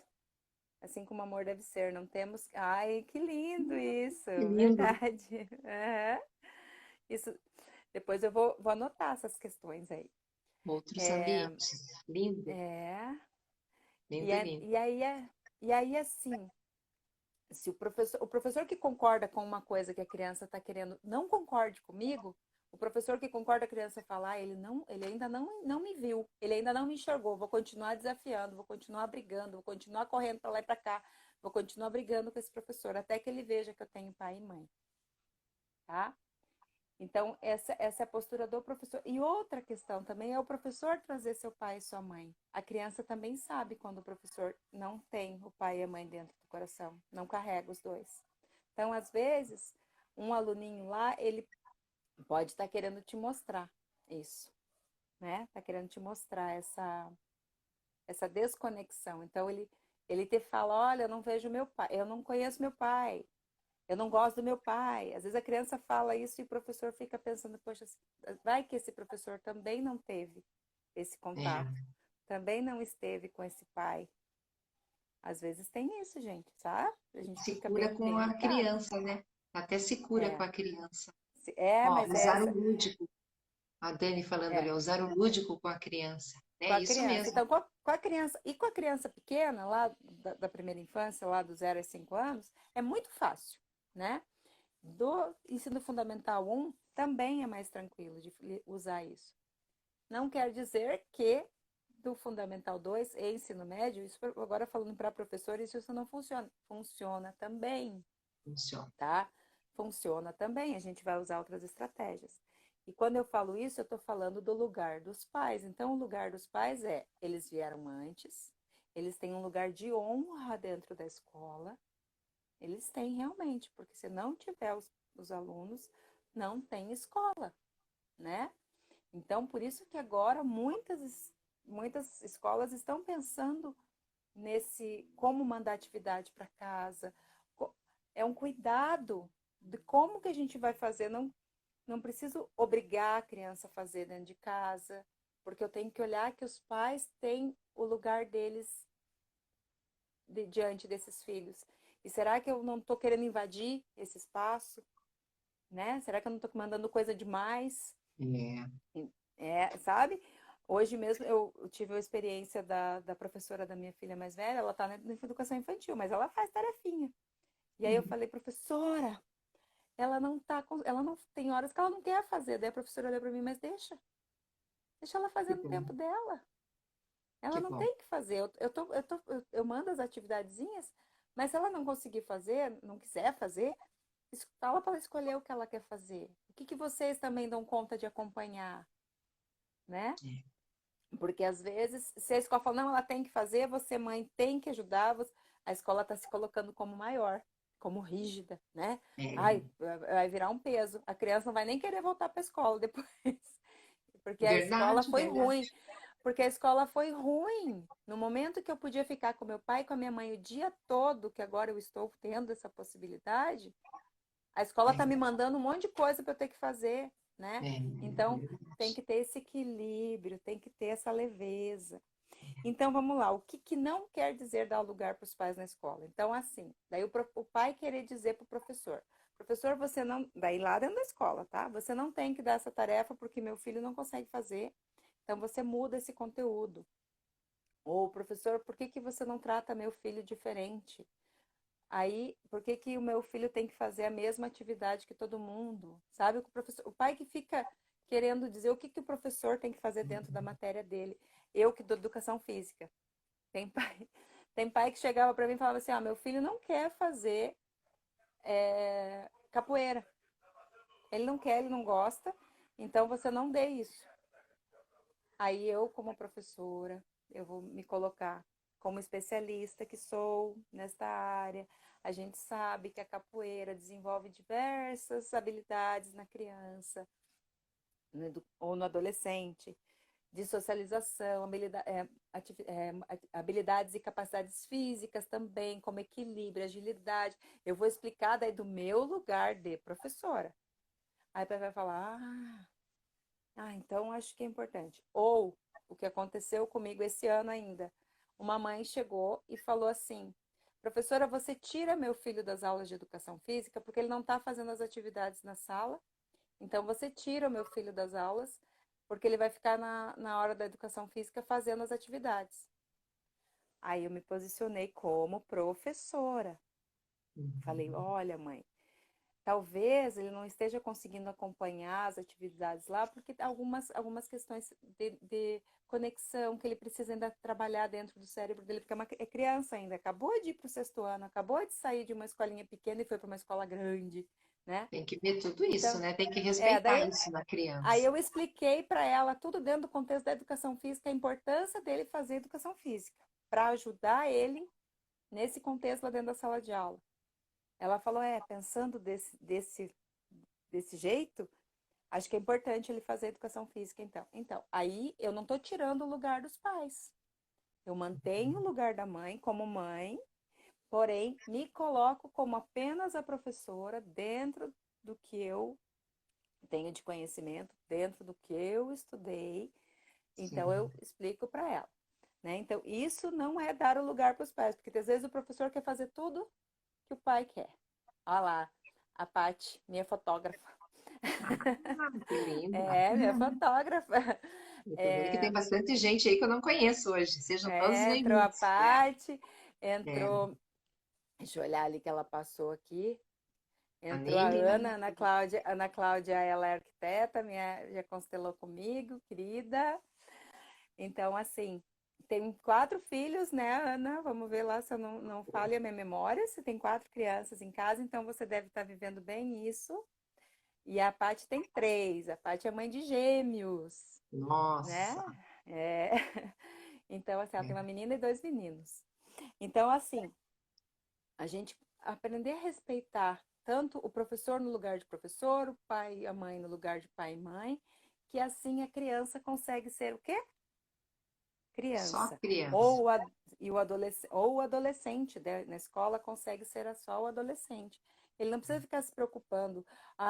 Speaker 2: assim como amor deve ser. Não temos. Ai, que lindo isso,
Speaker 1: Que lindo.
Speaker 2: verdade. Uhum. Isso. Depois vou anotar essas questões aí.
Speaker 1: Outros ambientes. Lindo,
Speaker 2: É. E,
Speaker 1: lindo,
Speaker 2: é,
Speaker 1: lindo.
Speaker 2: e aí é. E aí, assim, se o professor que concorda com uma coisa que a criança está querendo não concorde comigo, o professor que concorda a criança falar, ele ainda não me viu, ele ainda não me enxergou, vou continuar desafiando, vou continuar brigando, vou continuar correndo para lá e para cá, vou continuar brigando com esse professor, até que ele veja que eu tenho pai e mãe, tá? Então, essa é a postura do professor. E outra questão também é o professor trazer seu pai e sua mãe. A criança também sabe quando o professor não tem o pai e a mãe dentro do coração, não carrega os dois. Então, às vezes, um aluninho lá, ele pode estar querendo te mostrar isso, né? Está querendo te mostrar essa desconexão. Então, ele te fala, olha, eu não vejo meu pai, eu não conheço meu pai, eu não gosto do meu pai. Às vezes a criança fala isso e o professor fica pensando, poxa, vai que esse professor também não teve esse
Speaker 1: É.
Speaker 2: contato, também não esteve com esse pai. Às vezes tem isso, gente, sabe? A gente
Speaker 1: Se
Speaker 2: fica
Speaker 1: cura
Speaker 2: bem,
Speaker 1: com
Speaker 2: bem
Speaker 1: a
Speaker 2: ligado.
Speaker 1: criança, né? Até se cura com
Speaker 2: É,
Speaker 1: a criança. Ó,
Speaker 2: mas
Speaker 1: usar o
Speaker 2: essa
Speaker 1: lúdico. A Dani falando ali,
Speaker 2: é
Speaker 1: ó, usar o lúdico com a criança. É
Speaker 2: com a
Speaker 1: isso
Speaker 2: criança.
Speaker 1: mesmo.
Speaker 2: Então, com a criança e com a criança pequena, lá da primeira infância, lá do 0 a 5 anos, é muito fácil, né? Do ensino fundamental um também é mais tranquilo de usar isso. Não quer dizer que do Fundamental 2 e ensino médio, isso agora falando para professores, isso não funciona. Funciona também,
Speaker 1: Funciona.
Speaker 2: tá? Funciona também, a gente vai usar outras estratégias. E quando eu falo isso, eu estou falando do lugar dos pais. Então, o lugar dos pais é, eles vieram antes, eles têm um lugar de honra dentro da escola, eles têm realmente, porque se não tiver os alunos, não tem escola, né? Então, por isso que agora muitas escolas estão pensando nesse como mandar atividade para casa. É um cuidado de como que a gente vai fazer. Não preciso obrigar a criança a fazer dentro de casa, porque eu tenho que olhar que os pais têm o lugar deles diante desses filhos. E será que eu não estou querendo invadir esse espaço? Né? Será que eu não estou mandando coisa demais?
Speaker 1: É.
Speaker 2: Sabe? Hoje mesmo eu tive a experiência da professora da minha filha mais velha, ela está na educação infantil, mas ela faz tarefinha. E aí eu
Speaker 1: Uhum.
Speaker 2: falei, professora, ela não tem horas que ela não quer fazer. Daí a professora olha para mim, mas deixa ela fazer
Speaker 1: Que
Speaker 2: no
Speaker 1: bom,
Speaker 2: tempo dela. Ela
Speaker 1: que
Speaker 2: não
Speaker 1: bom.
Speaker 2: tem que fazer. Eu mando as atividadezinhas, mas se ela não conseguir fazer, não quiser fazer, fala para ela escolher o que ela quer fazer. O que que vocês também dão conta de acompanhar, né?
Speaker 1: É,
Speaker 2: Porque às vezes, se a escola fala, não, ela tem que fazer, você, mãe, tem que ajudar, a escola está se colocando como maior, como rígida, né? Ai,
Speaker 1: é,
Speaker 2: vai virar um peso. A criança não vai nem querer voltar para a escola depois, porque a escola
Speaker 1: verdade,
Speaker 2: foi ruim.
Speaker 1: verdade.
Speaker 2: Porque a escola foi ruim. No momento que eu podia ficar com meu pai e com a minha mãe o dia todo, que agora eu estou tendo essa possibilidade, a escola está me
Speaker 1: É,
Speaker 2: mandando um monte de coisa para eu ter que fazer, né?
Speaker 1: é
Speaker 2: Então, tem
Speaker 1: verdade.
Speaker 2: que ter esse equilíbrio, tem que ter essa leveza. Então, vamos lá. O que, que não quer dizer dar lugar para os pais na escola? Então, assim, daí o pai querer dizer para o professor, você não. Daí lá dentro da escola, tá? Você não tem que dar essa tarefa porque meu filho não consegue fazer. Então, você muda esse conteúdo. Ou, professor, por que que você não trata meu filho diferente? Aí, por que que o meu filho tem que fazer a mesma atividade que todo mundo? Sabe, o pai que fica querendo dizer o que que o professor tem que fazer dentro da matéria dele. Eu que dou educação física. Tem pai, tem pai que chegava para mim e falava assim: meu filho não quer fazer capoeira. Ele não quer, ele não gosta, então você não dê isso. Aí eu, como professora, eu vou me colocar como especialista que sou nesta área. A gente sabe que a capoeira desenvolve diversas habilidades na criança ou no adolescente, de socialização, habilidades e capacidades físicas também, como equilíbrio, agilidade. Eu vou explicar daí do meu lugar de professora. Aí o pai vai falar, então acho que é importante. Ou o que aconteceu comigo esse ano ainda. Uma mãe chegou e falou assim: professora, você tira meu filho das aulas de educação física porque ele não está fazendo as atividades na sala. Então você tira o meu filho das aulas porque ele vai ficar na hora da educação física fazendo as atividades. Aí eu me posicionei como professora. Falei:
Speaker 1: Uhum.
Speaker 2: olha, mãe, talvez ele não esteja conseguindo acompanhar as atividades lá, porque algumas questões de conexão que ele precisa ainda trabalhar dentro do cérebro dele, porque é criança ainda, acabou de ir para o sexto ano, acabou de sair de uma escolinha pequena e foi para uma escola grande, né?
Speaker 1: Tem que ver tudo isso,
Speaker 2: Então,
Speaker 1: né? Tem que
Speaker 2: daí
Speaker 1: respeitar isso na
Speaker 2: aí
Speaker 1: criança.
Speaker 2: eu expliquei para ela, tudo dentro do contexto da educação física, a importância dele fazer educação física, para ajudar ele nesse contexto lá dentro da sala de aula. Ela falou, pensando desse jeito, acho que é importante ele fazer educação física, então. Então, aí eu não estou tirando o lugar dos pais. Eu mantenho o lugar da mãe como mãe, porém me coloco como apenas a professora dentro do que eu tenho de conhecimento, dentro do que eu estudei. Então
Speaker 1: Sim.
Speaker 2: eu explico para ela, né? Então isso não é dar o lugar para os pais, porque às vezes o professor quer fazer tudo que o pai quer. Olha lá, a Paty, minha fotógrafa.
Speaker 1: Ah, que linda.
Speaker 2: É, minha fotógrafa.
Speaker 1: Eu tô vendo que tem
Speaker 2: É,
Speaker 1: bastante gente aí que eu não conheço hoje. Sejam todos
Speaker 2: entrou a
Speaker 1: bem-vindos, né?
Speaker 2: Paty,
Speaker 1: É,
Speaker 2: entrou. Deixa eu olhar ali que ela passou aqui.
Speaker 1: a
Speaker 2: Entrou a
Speaker 1: Neile, né?
Speaker 2: Ana, Ana Cláudia. Ana Cláudia, ela é arquiteta, já constelou comigo, querida. Então, assim, tem 4 filhos, né, Ana? Vamos ver lá se eu não falho a minha memória. Você tem 4 crianças em casa, então você deve estar vivendo bem isso. E a Paty tem 3. A Paty é mãe de gêmeos, né?
Speaker 1: Nossa.
Speaker 2: É. Então, assim, ela tem uma
Speaker 1: É.
Speaker 2: menina e 2 meninos. Então, assim, a gente aprender a respeitar tanto o professor no lugar de professor, o pai e a mãe no lugar de pai e mãe, que assim a criança consegue ser o quê?
Speaker 1: Só
Speaker 2: Criança.
Speaker 1: criança.
Speaker 2: Ou, ou o adolescente, né? Na escola consegue ser só o adolescente. Ele não precisa ficar se preocupando,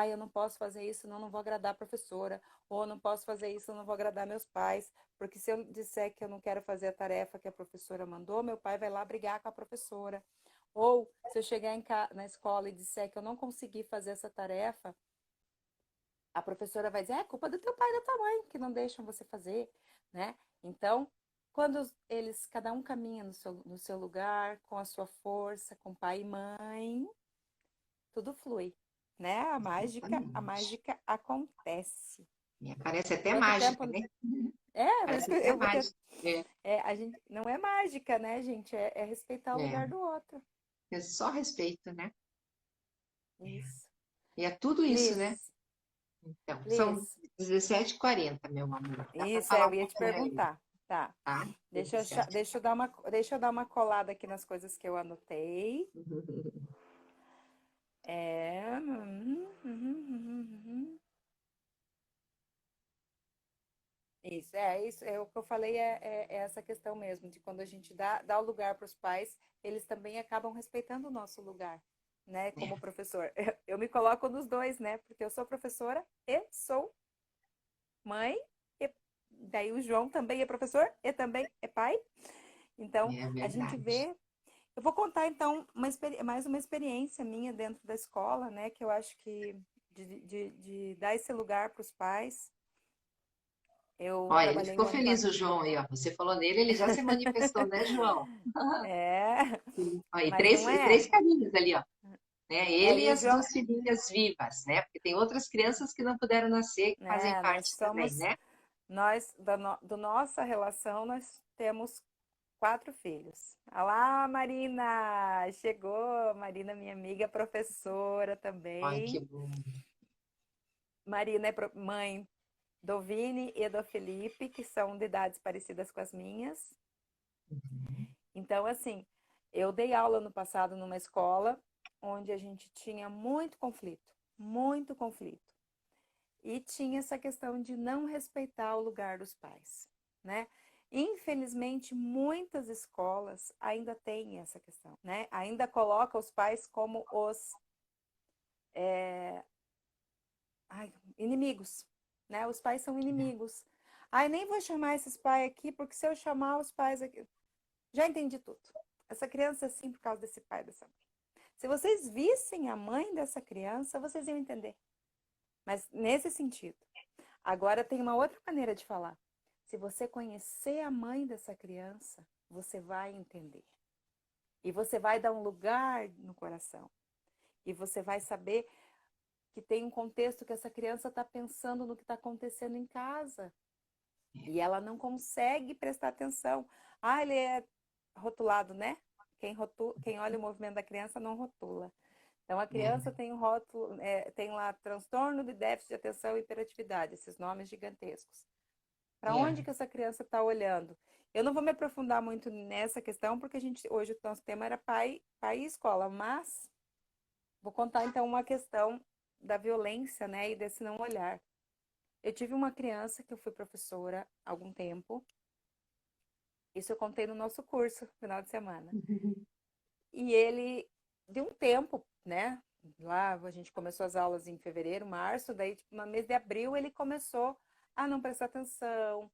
Speaker 2: eu não posso fazer isso, não vou agradar a professora, ou não posso fazer isso, não vou agradar meus pais, porque se eu disser que eu não quero fazer a tarefa que a professora mandou, meu pai vai lá brigar com a professora. Ou se eu chegar na escola e disser que eu não consegui fazer essa tarefa, a professora vai dizer, é culpa do teu pai e da tua mãe, que não deixam você fazer, né? Então, quando cada um caminha no seu lugar, com a sua força, com pai e mãe, tudo flui. né? A
Speaker 1: Exatamente.
Speaker 2: mágica acontece.
Speaker 1: É, parece até
Speaker 2: Quanto tempo?
Speaker 1: mágica, né?
Speaker 2: Por isso
Speaker 1: Parece
Speaker 2: que
Speaker 1: até
Speaker 2: eu vou ter.
Speaker 1: mágica. É,
Speaker 2: A gente não é mágica, né, gente? É respeitar o
Speaker 1: é,
Speaker 2: lugar do outro.
Speaker 1: é só respeito, né?
Speaker 2: Isso.
Speaker 1: E é tudo isso, né?
Speaker 2: Liz,
Speaker 1: Então, são
Speaker 2: Liz,
Speaker 1: 17h40, meu amor. Dá para
Speaker 2: isso,
Speaker 1: falar
Speaker 2: eu
Speaker 1: um
Speaker 2: ia te
Speaker 1: pouquinho aí,
Speaker 2: perguntar. Tá.
Speaker 1: tá?
Speaker 2: Deixa eu,
Speaker 1: 17.
Speaker 2: deixa eu dar uma colada aqui nas coisas que eu anotei. É. Isso é o que eu falei, é essa questão mesmo, de quando a gente dá o lugar para os pais, eles também acabam respeitando o nosso lugar, né,
Speaker 1: É,
Speaker 2: como professor. Eu me coloco nos dois, né, porque eu sou professora e sou mãe, e daí o João também é professor e também é pai. Então,
Speaker 1: é
Speaker 2: a gente
Speaker 1: verdade.
Speaker 2: vê. Eu vou contar, então, mais uma experiência minha dentro da escola, né, que eu acho que de dar esse lugar para os pais. Eu
Speaker 1: Olha, ele
Speaker 2: trabalhei
Speaker 1: ficou
Speaker 2: o ano
Speaker 1: feliz,
Speaker 2: passado.
Speaker 1: o João aí, ó. Você falou nele, ele já se manifestou, né, João?
Speaker 2: É,
Speaker 1: Ó, e
Speaker 2: mas não
Speaker 1: três
Speaker 2: é.
Speaker 1: carinhas ali, ó. Né? Ele
Speaker 2: E
Speaker 1: e
Speaker 2: o
Speaker 1: as
Speaker 2: João,
Speaker 1: duas filhinhas vivas, né? Porque tem outras crianças que não puderam nascer, que fazem
Speaker 2: né?
Speaker 1: parte também, né?
Speaker 2: Do nossa relação, nós temos 4 filhos. Olá, Marina! Chegou, Marina, minha amiga professora
Speaker 1: Ai, que
Speaker 2: também.
Speaker 1: bom.
Speaker 2: Marina é mãe do Vini e do Felipe, que são de idades parecidas com as minhas. Então, assim, eu dei aula no passado numa escola onde a gente tinha muito conflito, muito conflito. E tinha essa questão de não respeitar o lugar dos pais, né? Infelizmente, muitas escolas ainda têm essa questão, né? Ainda coloca os pais como os ai, inimigos, né? Os pais são inimigos. Ai, nem vou chamar esses pais aqui, porque se eu chamar os pais aqui, já entendi tudo. Essa criança é assim por causa desse pai, dessa mãe. Se vocês vissem a mãe dessa criança, vocês iam entender. Mas nesse sentido. Agora tem uma outra maneira de falar. Se você conhecer a mãe dessa criança, você vai entender. E você vai dar um lugar no coração. E você vai saber que tem um contexto que essa criança está pensando no que está acontecendo em casa. E ela não consegue prestar atenção. Ah, ele é rotulado, né? Quem olha o movimento da criança não rotula. Então, a criança
Speaker 1: É,
Speaker 2: tem um rótulo, tem lá transtorno de déficit de atenção e hiperatividade, esses nomes gigantescos. Para
Speaker 1: é,
Speaker 2: onde que essa criança está olhando? Eu não vou me aprofundar muito nessa questão, porque hoje o nosso tema era pai e escola, mas vou contar então uma questão da violência, né, e desse não olhar. Eu tive uma criança que eu fui professora há algum tempo, isso eu contei no nosso curso, final de semana. E ele, de um tempo, né, lá a gente começou as aulas em fevereiro, março, daí tipo, no mês de abril ele começou a não prestar atenção,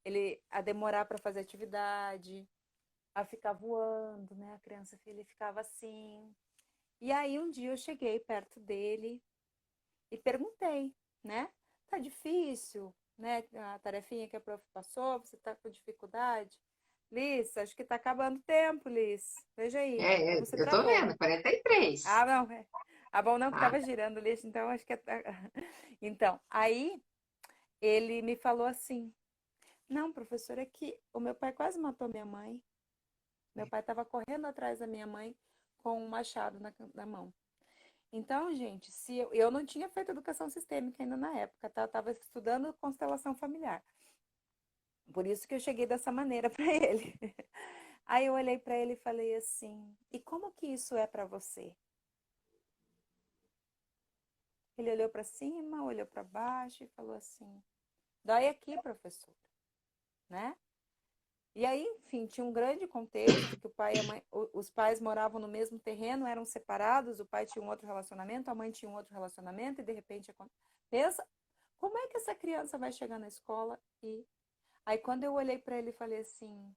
Speaker 2: ele a demorar para fazer atividade, a ficar voando, né? A criança ele ficava assim. E aí um dia eu cheguei perto dele e perguntei, né? Tá difícil, né? A tarefinha que a prof passou, você tá com dificuldade? Liz, acho que tá acabando o tempo, Liz. Veja aí, como você
Speaker 1: eu tô
Speaker 2: travou.
Speaker 1: vendo, 43.
Speaker 2: Ah, não, Ah, bom, não, que
Speaker 1: Ah,
Speaker 2: tava girando, Liz, então acho que Então, aí ele me falou assim: não, professora, é que o meu pai quase matou minha mãe. Meu pai estava correndo atrás da minha mãe com um machado na mão. Então, gente, se eu não tinha feito educação sistêmica ainda na época, tá? Eu estava estudando constelação familiar. Por isso que eu cheguei dessa maneira para ele. Aí eu olhei para ele e falei assim: "E como que isso é para você?" Ele olhou para cima, olhou para baixo e falou assim: "Dói aqui, professor", né? E aí, enfim, tinha um grande contexto que o pai e a mãe, os pais moravam no mesmo terreno, eram separados, o pai tinha um outro relacionamento, a mãe tinha um outro relacionamento, e de repente pensa, como é que essa criança vai chegar na escola e aí quando eu olhei para ele e falei assim,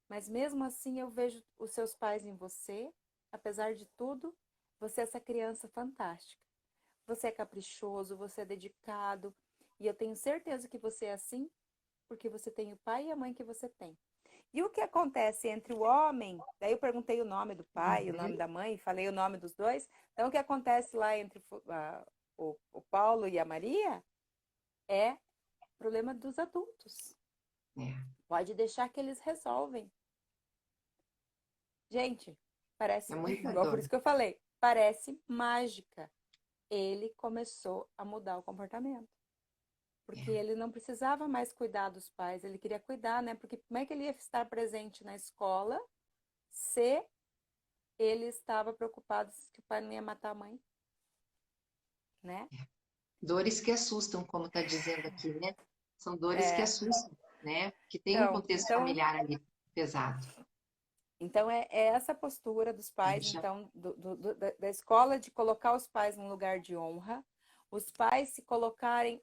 Speaker 2: mas mesmo assim eu vejo os seus pais em você, apesar de tudo, você é essa criança fantástica. Você é caprichoso, você é dedicado, e eu tenho certeza que você é assim porque você tem o pai e a mãe que você tem. E o que acontece entre o homem? Daí eu perguntei o nome do pai, o nome
Speaker 1: Uhum.
Speaker 2: da mãe, falei o nome dos dois. Então, o que acontece lá entre o Paulo e a Maria é problema dos adultos.
Speaker 1: É,
Speaker 2: Pode deixar que eles resolvem. Gente,
Speaker 1: é
Speaker 2: parece,
Speaker 1: muita
Speaker 2: igual por
Speaker 1: dor.
Speaker 2: isso que eu falei, parece mágica. Ele começou a mudar o comportamento. Porque
Speaker 1: É.
Speaker 2: ele não precisava mais cuidar dos pais, ele queria cuidar, né? Porque como é que ele ia estar presente na escola se ele estava preocupado que o pai não ia matar a mãe, né?
Speaker 1: Dores que assustam, como está dizendo aqui, né? São dores que
Speaker 2: É,
Speaker 1: assustam, né? Que tem um
Speaker 2: então,
Speaker 1: contexto
Speaker 2: então,
Speaker 1: familiar ali pesado.
Speaker 2: então é essa postura dos
Speaker 1: Aí
Speaker 2: pais,
Speaker 1: já.
Speaker 2: então, da escola de colocar os pais num lugar de honra, os pais se colocarem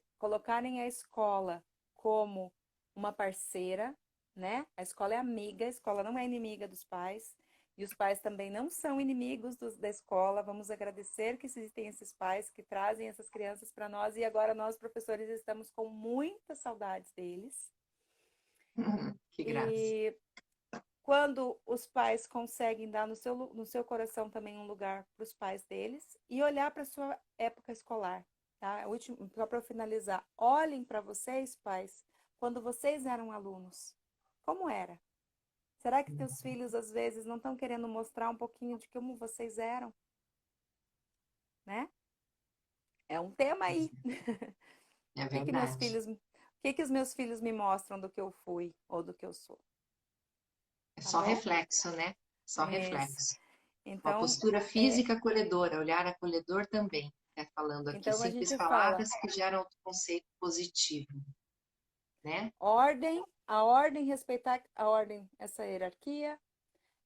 Speaker 2: a escola como uma parceira, né? A escola é amiga, a escola não é inimiga dos pais, e os pais também não são inimigos da escola. Vamos agradecer que existem esses pais que trazem essas crianças para nós, e agora nós, professores, estamos com muitas saudades deles.
Speaker 1: Que graça.
Speaker 2: E quando os pais conseguem dar no seu coração também um lugar para os pais deles e olhar para a sua época escolar, tá? Último, só para finalizar, olhem para vocês, pais, quando vocês eram alunos. Como era? Será que teus filhos às vezes não estão querendo mostrar um pouquinho de como vocês eram, né? É um tema aí.
Speaker 1: É
Speaker 2: O que que meus
Speaker 1: verdade.
Speaker 2: filhos, o que que os meus filhos me mostram do que eu fui ou do que eu sou,
Speaker 1: É
Speaker 2: tá
Speaker 1: só
Speaker 2: bom?
Speaker 1: reflexo, né? Só
Speaker 2: Isso.
Speaker 1: reflexo. Uma
Speaker 2: Então,
Speaker 1: postura
Speaker 2: é,
Speaker 1: física acolhedora, olhar acolhedor também. Falando aqui,
Speaker 2: então a
Speaker 1: simples
Speaker 2: gente fala
Speaker 1: palavras que geram autoconceito positivo, né?
Speaker 2: ordem, a ordem, respeitar a ordem, essa hierarquia,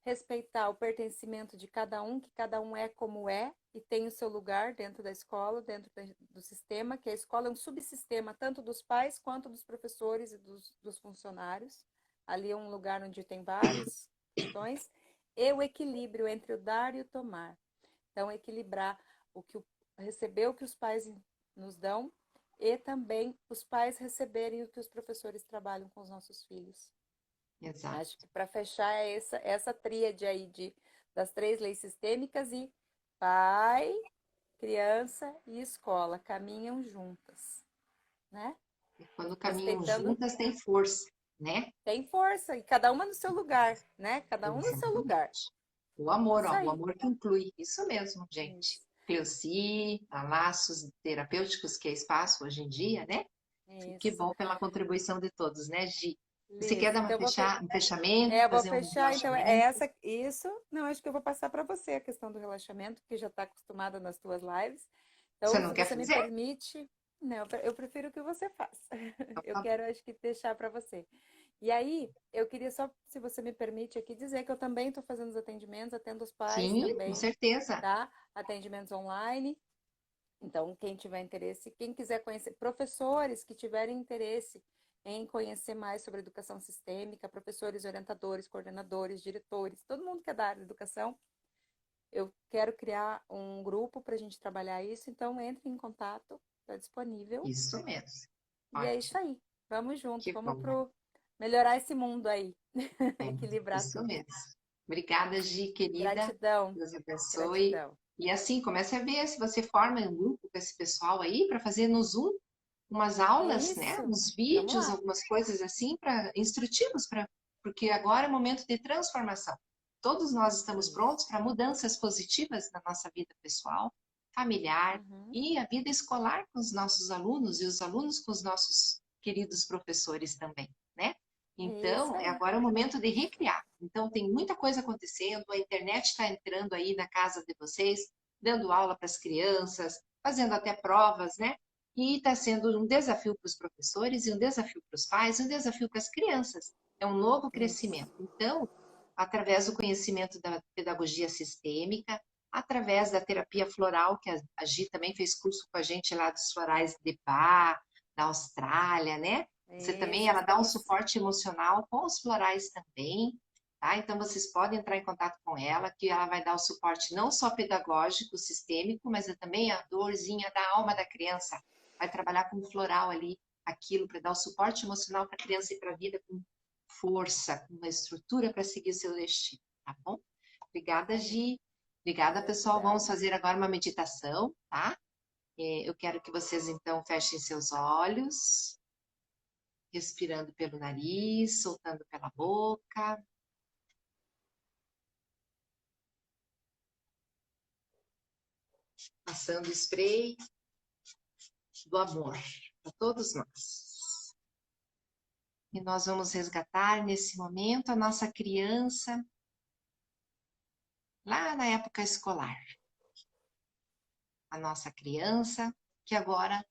Speaker 2: respeitar o pertencimento de cada um, que cada um é como é e tem o seu lugar dentro da escola, dentro do sistema, que a escola é um subsistema tanto dos pais quanto dos professores e dos funcionários. Ali é um lugar onde tem várias questões, e o equilíbrio entre o dar e o tomar. Então, equilibrar o que receber o que os pais nos dão e também os pais receberem o que os professores trabalham com os nossos filhos. Acho
Speaker 1: Exato.
Speaker 2: que para fechar é essa tríade aí das três leis sistêmicas e pai, criança e escola caminham juntas, né?
Speaker 1: E quando caminham
Speaker 2: Respeitando,
Speaker 1: juntas, tem força, né?
Speaker 2: tem força e cada uma no seu lugar, né? Cada um no seu lugar.
Speaker 1: Exatamente. O amor,
Speaker 2: Isso
Speaker 1: ó, o
Speaker 2: aí.
Speaker 1: amor que inclui. Isso mesmo, gente.
Speaker 2: Isso.
Speaker 1: Cleuci, a laços terapêuticos que é espaço hoje em dia, né? Que
Speaker 2: Isso.
Speaker 1: bom pela contribuição de todos, né, Gi? Você quer
Speaker 2: Liz,
Speaker 1: dar
Speaker 2: então
Speaker 1: um fechamento,
Speaker 2: eu vou
Speaker 1: fazer um
Speaker 2: fechar, então é
Speaker 1: relaxamento?
Speaker 2: essa, isso. Não, acho que eu vou passar para você a questão do relaxamento, que já está acostumada nas tuas lives.
Speaker 1: Você
Speaker 2: Então,
Speaker 1: não
Speaker 2: se
Speaker 1: quer
Speaker 2: você me
Speaker 1: fazer?
Speaker 2: permite, não, eu prefiro que você faça.
Speaker 1: Então,
Speaker 2: Eu
Speaker 1: tá bom.
Speaker 2: quero, acho que, deixar para você. E aí, eu queria só, se você me permite aqui, dizer que eu também estou fazendo os atendimentos, atendo os pais
Speaker 1: Sim, com
Speaker 2: também,
Speaker 1: certeza.
Speaker 2: tá? Atendimentos online. Então, quem tiver interesse, quem quiser conhecer, professores que tiverem interesse em conhecer mais sobre educação sistêmica, professores, orientadores, coordenadores, diretores, todo mundo que é da área de educação, eu quero criar um grupo para a gente trabalhar isso, então entre em contato, está disponível.
Speaker 1: Isso mesmo.
Speaker 2: E é isso
Speaker 1: Ótimo.
Speaker 2: aí. Vamos junto,
Speaker 1: Que
Speaker 2: vamos
Speaker 1: bom.
Speaker 2: melhorar esse mundo aí,
Speaker 1: É,
Speaker 2: equilibrar
Speaker 1: isso
Speaker 2: tudo.
Speaker 1: mesmo. Obrigada, Gi, querida.
Speaker 2: Gratidão,
Speaker 1: Deus abençoe.
Speaker 2: gratidão.
Speaker 1: E assim, comece a ver se você forma um grupo com esse pessoal aí para fazer no Zoom umas aulas, né?
Speaker 2: Isso,
Speaker 1: Uns
Speaker 2: vamos
Speaker 1: vídeos,
Speaker 2: lá.
Speaker 1: algumas coisas assim, para instrutivos, porque agora é momento de transformação. Todos nós estamos
Speaker 2: Isso.
Speaker 1: prontos para mudanças positivas na nossa vida pessoal, familiar
Speaker 2: Uhum.
Speaker 1: e a vida escolar com os nossos alunos e os alunos com os nossos queridos professores também, né?
Speaker 2: Isso
Speaker 1: Então, é
Speaker 2: aí.
Speaker 1: agora o momento de recriar. Então, tem muita coisa acontecendo, a internet está entrando aí na casa de vocês, dando aula para as crianças, fazendo até provas, né? E está sendo um desafio para os professores e um desafio para os pais, um desafio para as crianças. É um novo
Speaker 2: Isso.
Speaker 1: crescimento. Então, através do conhecimento da pedagogia sistêmica, através da terapia floral, que a Gi também fez curso com a gente lá dos florais de Bach, da Austrália, né? Você também,
Speaker 2: Isso,
Speaker 1: ela dá um
Speaker 2: estamos.
Speaker 1: suporte emocional com os florais também, tá? Então, vocês podem entrar em contato com ela, que ela vai dar o suporte não só pedagógico, sistêmico, mas também a dorzinha da alma da criança. Vai trabalhar com o floral ali, aquilo, para dar o suporte emocional para a criança e para a vida, com força, com uma estrutura para seguir o seu destino, tá bom? Obrigada, Gi. Obrigada, pessoal. Vamos fazer agora uma meditação, tá? Eu quero que vocês, então, fechem seus olhos, respirando pelo nariz, soltando pela boca. Passando o spray do amor para todos nós. E nós vamos resgatar nesse momento a nossa criança lá na época escolar. A nossa criança que agora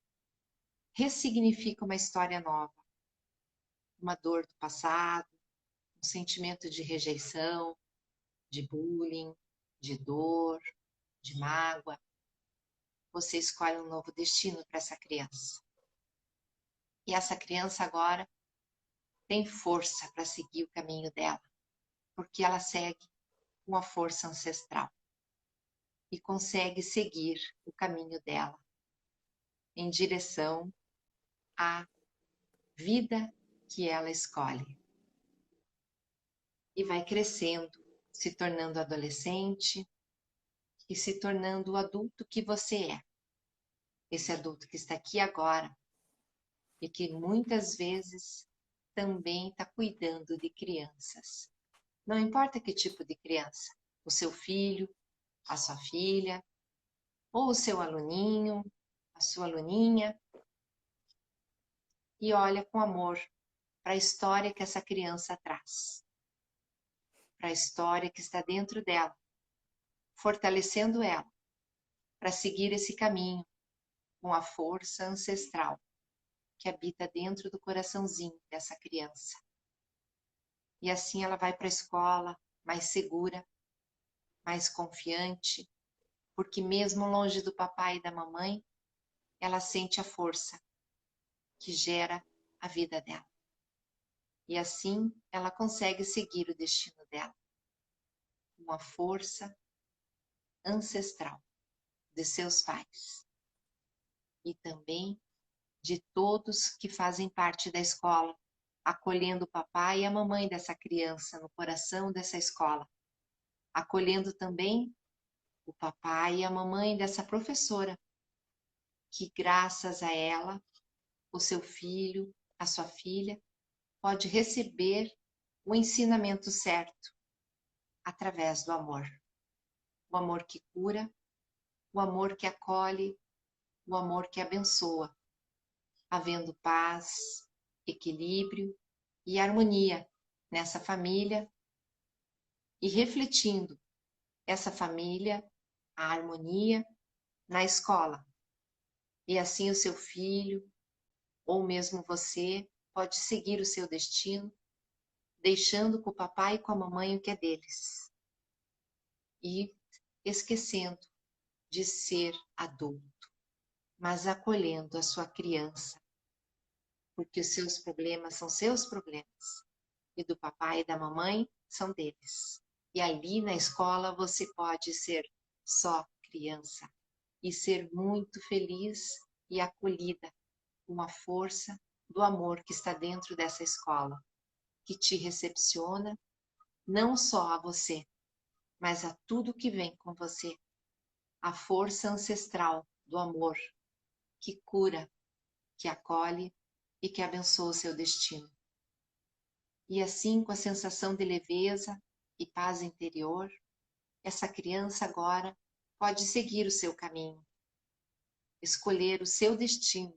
Speaker 1: ressignifica uma história nova, uma dor do passado, um sentimento de rejeição, de bullying, de dor, de mágoa. Você escolhe um novo destino para essa criança. E essa criança agora tem força para seguir o caminho dela, porque ela segue com a força ancestral e consegue seguir o caminho dela em direção à vida que ela escolhe. E vai crescendo, se tornando adolescente e se tornando o adulto que você é. Esse adulto que está aqui agora e que muitas vezes também está cuidando de crianças. Não importa que tipo de criança, o seu filho, a sua filha, ou o seu aluninho, a sua aluninha, e olha com amor para a história que essa criança traz, para a história que está dentro dela, fortalecendo ela para seguir esse caminho com a força ancestral que habita dentro do coraçãozinho dessa criança. E assim ela vai para a escola mais segura, mais confiante, porque mesmo longe do papai e da mamãe, ela sente a força que gera a vida dela. E assim ela consegue seguir o destino dela, com a força ancestral de seus pais e também de todos que fazem parte da escola, acolhendo o papai e a mamãe dessa criança no coração dessa escola, acolhendo também o papai e a mamãe dessa professora, que graças a ela, o seu filho, a sua filha, pode receber o ensinamento certo através do amor. O amor que cura, o amor que acolhe, o amor que abençoa, havendo paz, equilíbrio e harmonia nessa família e refletindo essa família, a harmonia na escola. E assim o seu filho, ou mesmo você, pode seguir o seu destino, deixando com o papai e com a mamãe o que é deles. E esquecendo de ser adulto, mas acolhendo a sua criança, porque os seus problemas são seus problemas, e do papai e da mamãe são deles. E ali na escola você pode ser só criança e ser muito feliz e acolhida com a força do amor que está dentro dessa escola, que te recepciona não só a você, mas a tudo que vem com você. A força ancestral do amor que cura, que acolhe e que abençoa o seu destino. E assim, com a sensação de leveza e paz interior, essa criança agora pode seguir o seu caminho, escolher o seu destino,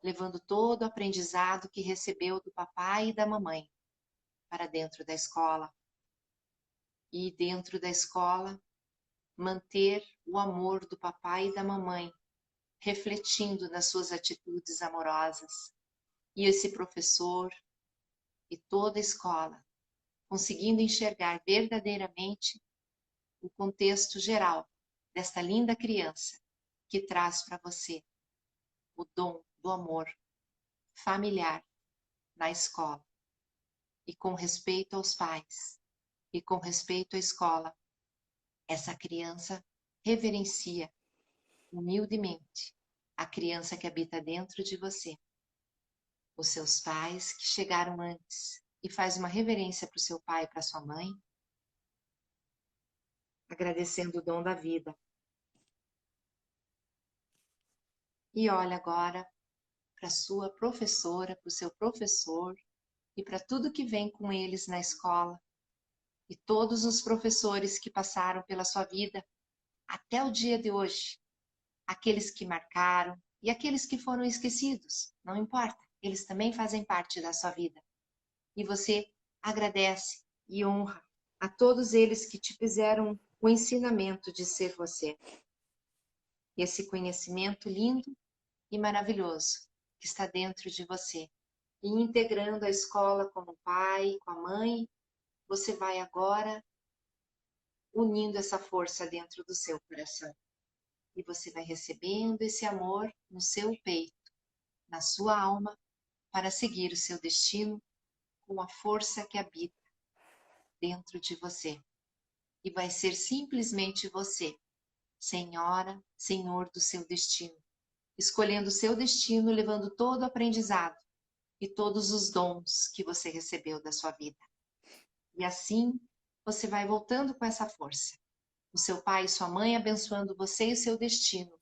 Speaker 1: levando todo o aprendizado que recebeu do papai e da mamãe para dentro da escola. E dentro da escola, manter o amor do papai e da mamãe, refletindo nas suas atitudes amorosas. E esse professor e toda a escola, conseguindo enxergar verdadeiramente o contexto geral desta linda criança que traz para você o dom do amor familiar na escola. E com respeito aos pais e com respeito à escola, essa criança reverencia humildemente a criança que habita dentro de você. Os seus pais que chegaram antes e faz uma reverência para o seu pai e para sua mãe, agradecendo o dom da vida. E olha agora para sua professora, para o seu professor e para tudo que vem com eles na escola e todos os professores que passaram pela sua vida até o dia de hoje, aqueles que marcaram e aqueles que foram esquecidos, não importa, eles também fazem parte da sua vida. E você agradece e honra a todos eles que te fizeram o ensinamento de ser você. Esse conhecimento lindo e maravilhoso que está dentro de você. E integrando a escola com o pai, com a mãe, você vai agora unindo essa força dentro do seu coração. E você vai recebendo esse amor no seu peito, na sua alma, para seguir o seu destino com a força que habita dentro de você. E vai ser simplesmente você, senhora, senhor do seu destino, escolhendo o seu destino, levando todo o aprendizado e todos os dons que você recebeu da sua vida. E assim, você vai voltando com essa força. O seu pai e sua mãe abençoando você e o seu destino.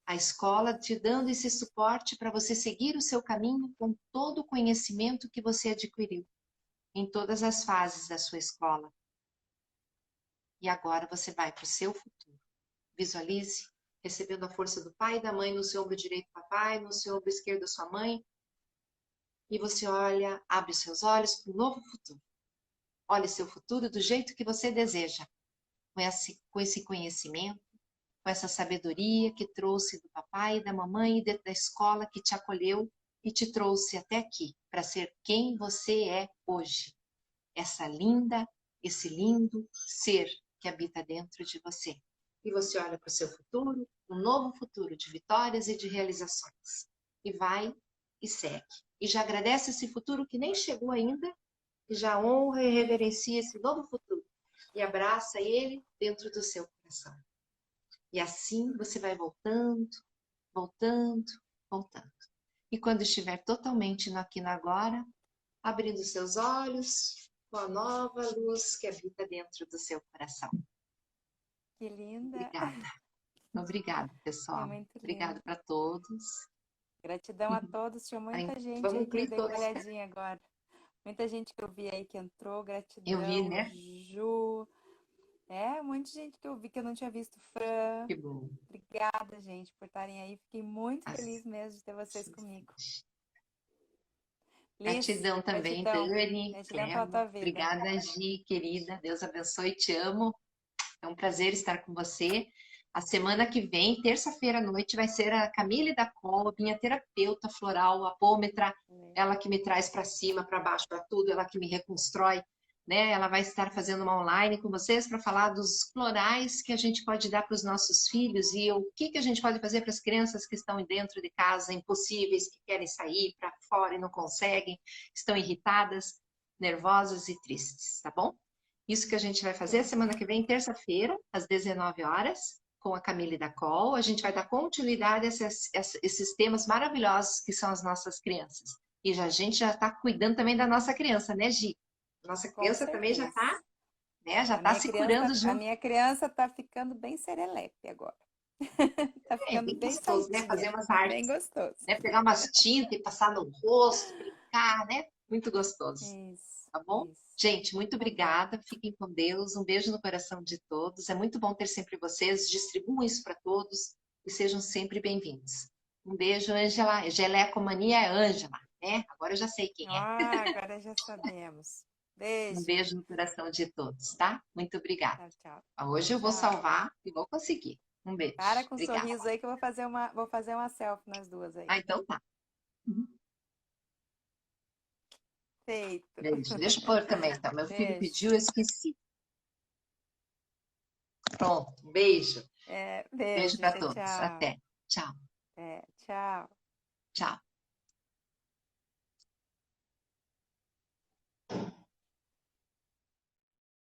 Speaker 1: A escola te dando esse suporte para você seguir o seu caminho com todo o conhecimento que você adquiriu em todas as fases da sua escola. E agora você vai para o seu futuro. Visualize, recebendo a força do pai e da mãe no seu ombro direito, papai, no seu ombro esquerdo, sua mãe. E você olha, abre os seus olhos para um novo futuro. Olhe seu futuro do jeito que você deseja, com esse conhecimento, com essa sabedoria que trouxe do papai e da mamãe e da escola que te acolheu e te trouxe até aqui, para ser quem você é hoje. Esse lindo ser que habita dentro de você. E você olha para o seu futuro, um novo futuro de vitórias e de realizações. E vai e segue. E já agradece esse futuro que nem chegou ainda, e já honra e reverencia esse novo futuro. E abraça ele dentro do seu coração. E assim você vai voltando, voltando, voltando. E quando estiver totalmente no aqui e no agora, abrindo seus olhos com a nova luz que habita dentro do seu coração.
Speaker 2: Que linda!
Speaker 1: Obrigada. Obrigada,
Speaker 2: É
Speaker 1: pessoal.
Speaker 2: muito lindo.
Speaker 1: Obrigada para todos.
Speaker 2: Gratidão a todos. Tinha muita gente aí
Speaker 1: Vamos
Speaker 2: que eu
Speaker 1: incluir
Speaker 2: dei uma
Speaker 1: todos.
Speaker 2: olhadinha agora. Muita gente que eu vi aí que entrou.
Speaker 1: Eu vi,
Speaker 2: Gratidão,
Speaker 1: né?
Speaker 2: Ju. Muita gente que eu vi que eu não tinha visto. Fran.
Speaker 1: Que bom.
Speaker 2: Obrigada, gente, por estarem aí. Fiquei muito feliz mesmo de ter vocês comigo. Liz,
Speaker 1: Gratidão também,
Speaker 2: gratidão.
Speaker 1: Dani,
Speaker 2: Gratidão pela
Speaker 1: Cleva.
Speaker 2: tua vida.
Speaker 1: Obrigada, Gi, querida. Deus abençoe, te amo. É um prazer estar com você. A semana que vem, terça-feira à noite, vai ser a Camille da Col, minha terapeuta floral, apômetra, ela que me traz para cima, para baixo, para tudo, ela que me reconstrói, né? Ela vai estar fazendo uma online com vocês para falar dos florais que a gente pode dar para os nossos filhos e o que a gente pode fazer para as crianças que estão dentro de casa, impossíveis, que querem sair para fora e não conseguem, estão irritadas, nervosas e tristes, tá bom? Isso que a gente vai fazer semana que vem, terça-feira, às 19 horas, com a Camille da Col. A gente vai dar continuidade a esses temas maravilhosos que são as nossas crianças. E a gente já está cuidando também da nossa criança, né, Gi? Nossa criança também já está, né? Já está se curando junto.
Speaker 2: A minha criança está ficando bem serelepe agora. Tá ficando
Speaker 1: bem
Speaker 2: bem
Speaker 1: gostoso, né? Fazer umas artes.
Speaker 2: Bem gostoso.
Speaker 1: Né? Pegar umas tintas e passar no rosto, brincar, né? Muito gostoso.
Speaker 2: Isso.
Speaker 1: Tá bom?
Speaker 2: Isso.
Speaker 1: Gente, muito obrigada. Fiquem com Deus. Um beijo no coração de todos. É muito bom ter sempre vocês. Distribuam isso para todos e sejam sempre bem-vindos. Um beijo, Ângela. Gelecomania é Ângela, né? Agora eu já sei quem é.
Speaker 2: Agora já sabemos. Beijo.
Speaker 1: Um beijo no coração de todos, tá? Muito obrigada.
Speaker 2: Tchau.
Speaker 1: Hoje eu vou salvar e vou conseguir. Um beijo.
Speaker 2: Para com
Speaker 1: Obrigada.
Speaker 2: Sorriso aí que eu vou fazer uma selfie nas duas aí.
Speaker 1: Então tá.
Speaker 2: Feito.
Speaker 1: Beijo. Deixa eu pôr também, então. Meu filho pediu, eu esqueci. Pronto. Beijo.
Speaker 2: Beijo
Speaker 1: Beijo para todos.
Speaker 2: Tchau.
Speaker 1: Até. Tchau.
Speaker 2: Tchau.
Speaker 1: Tchau.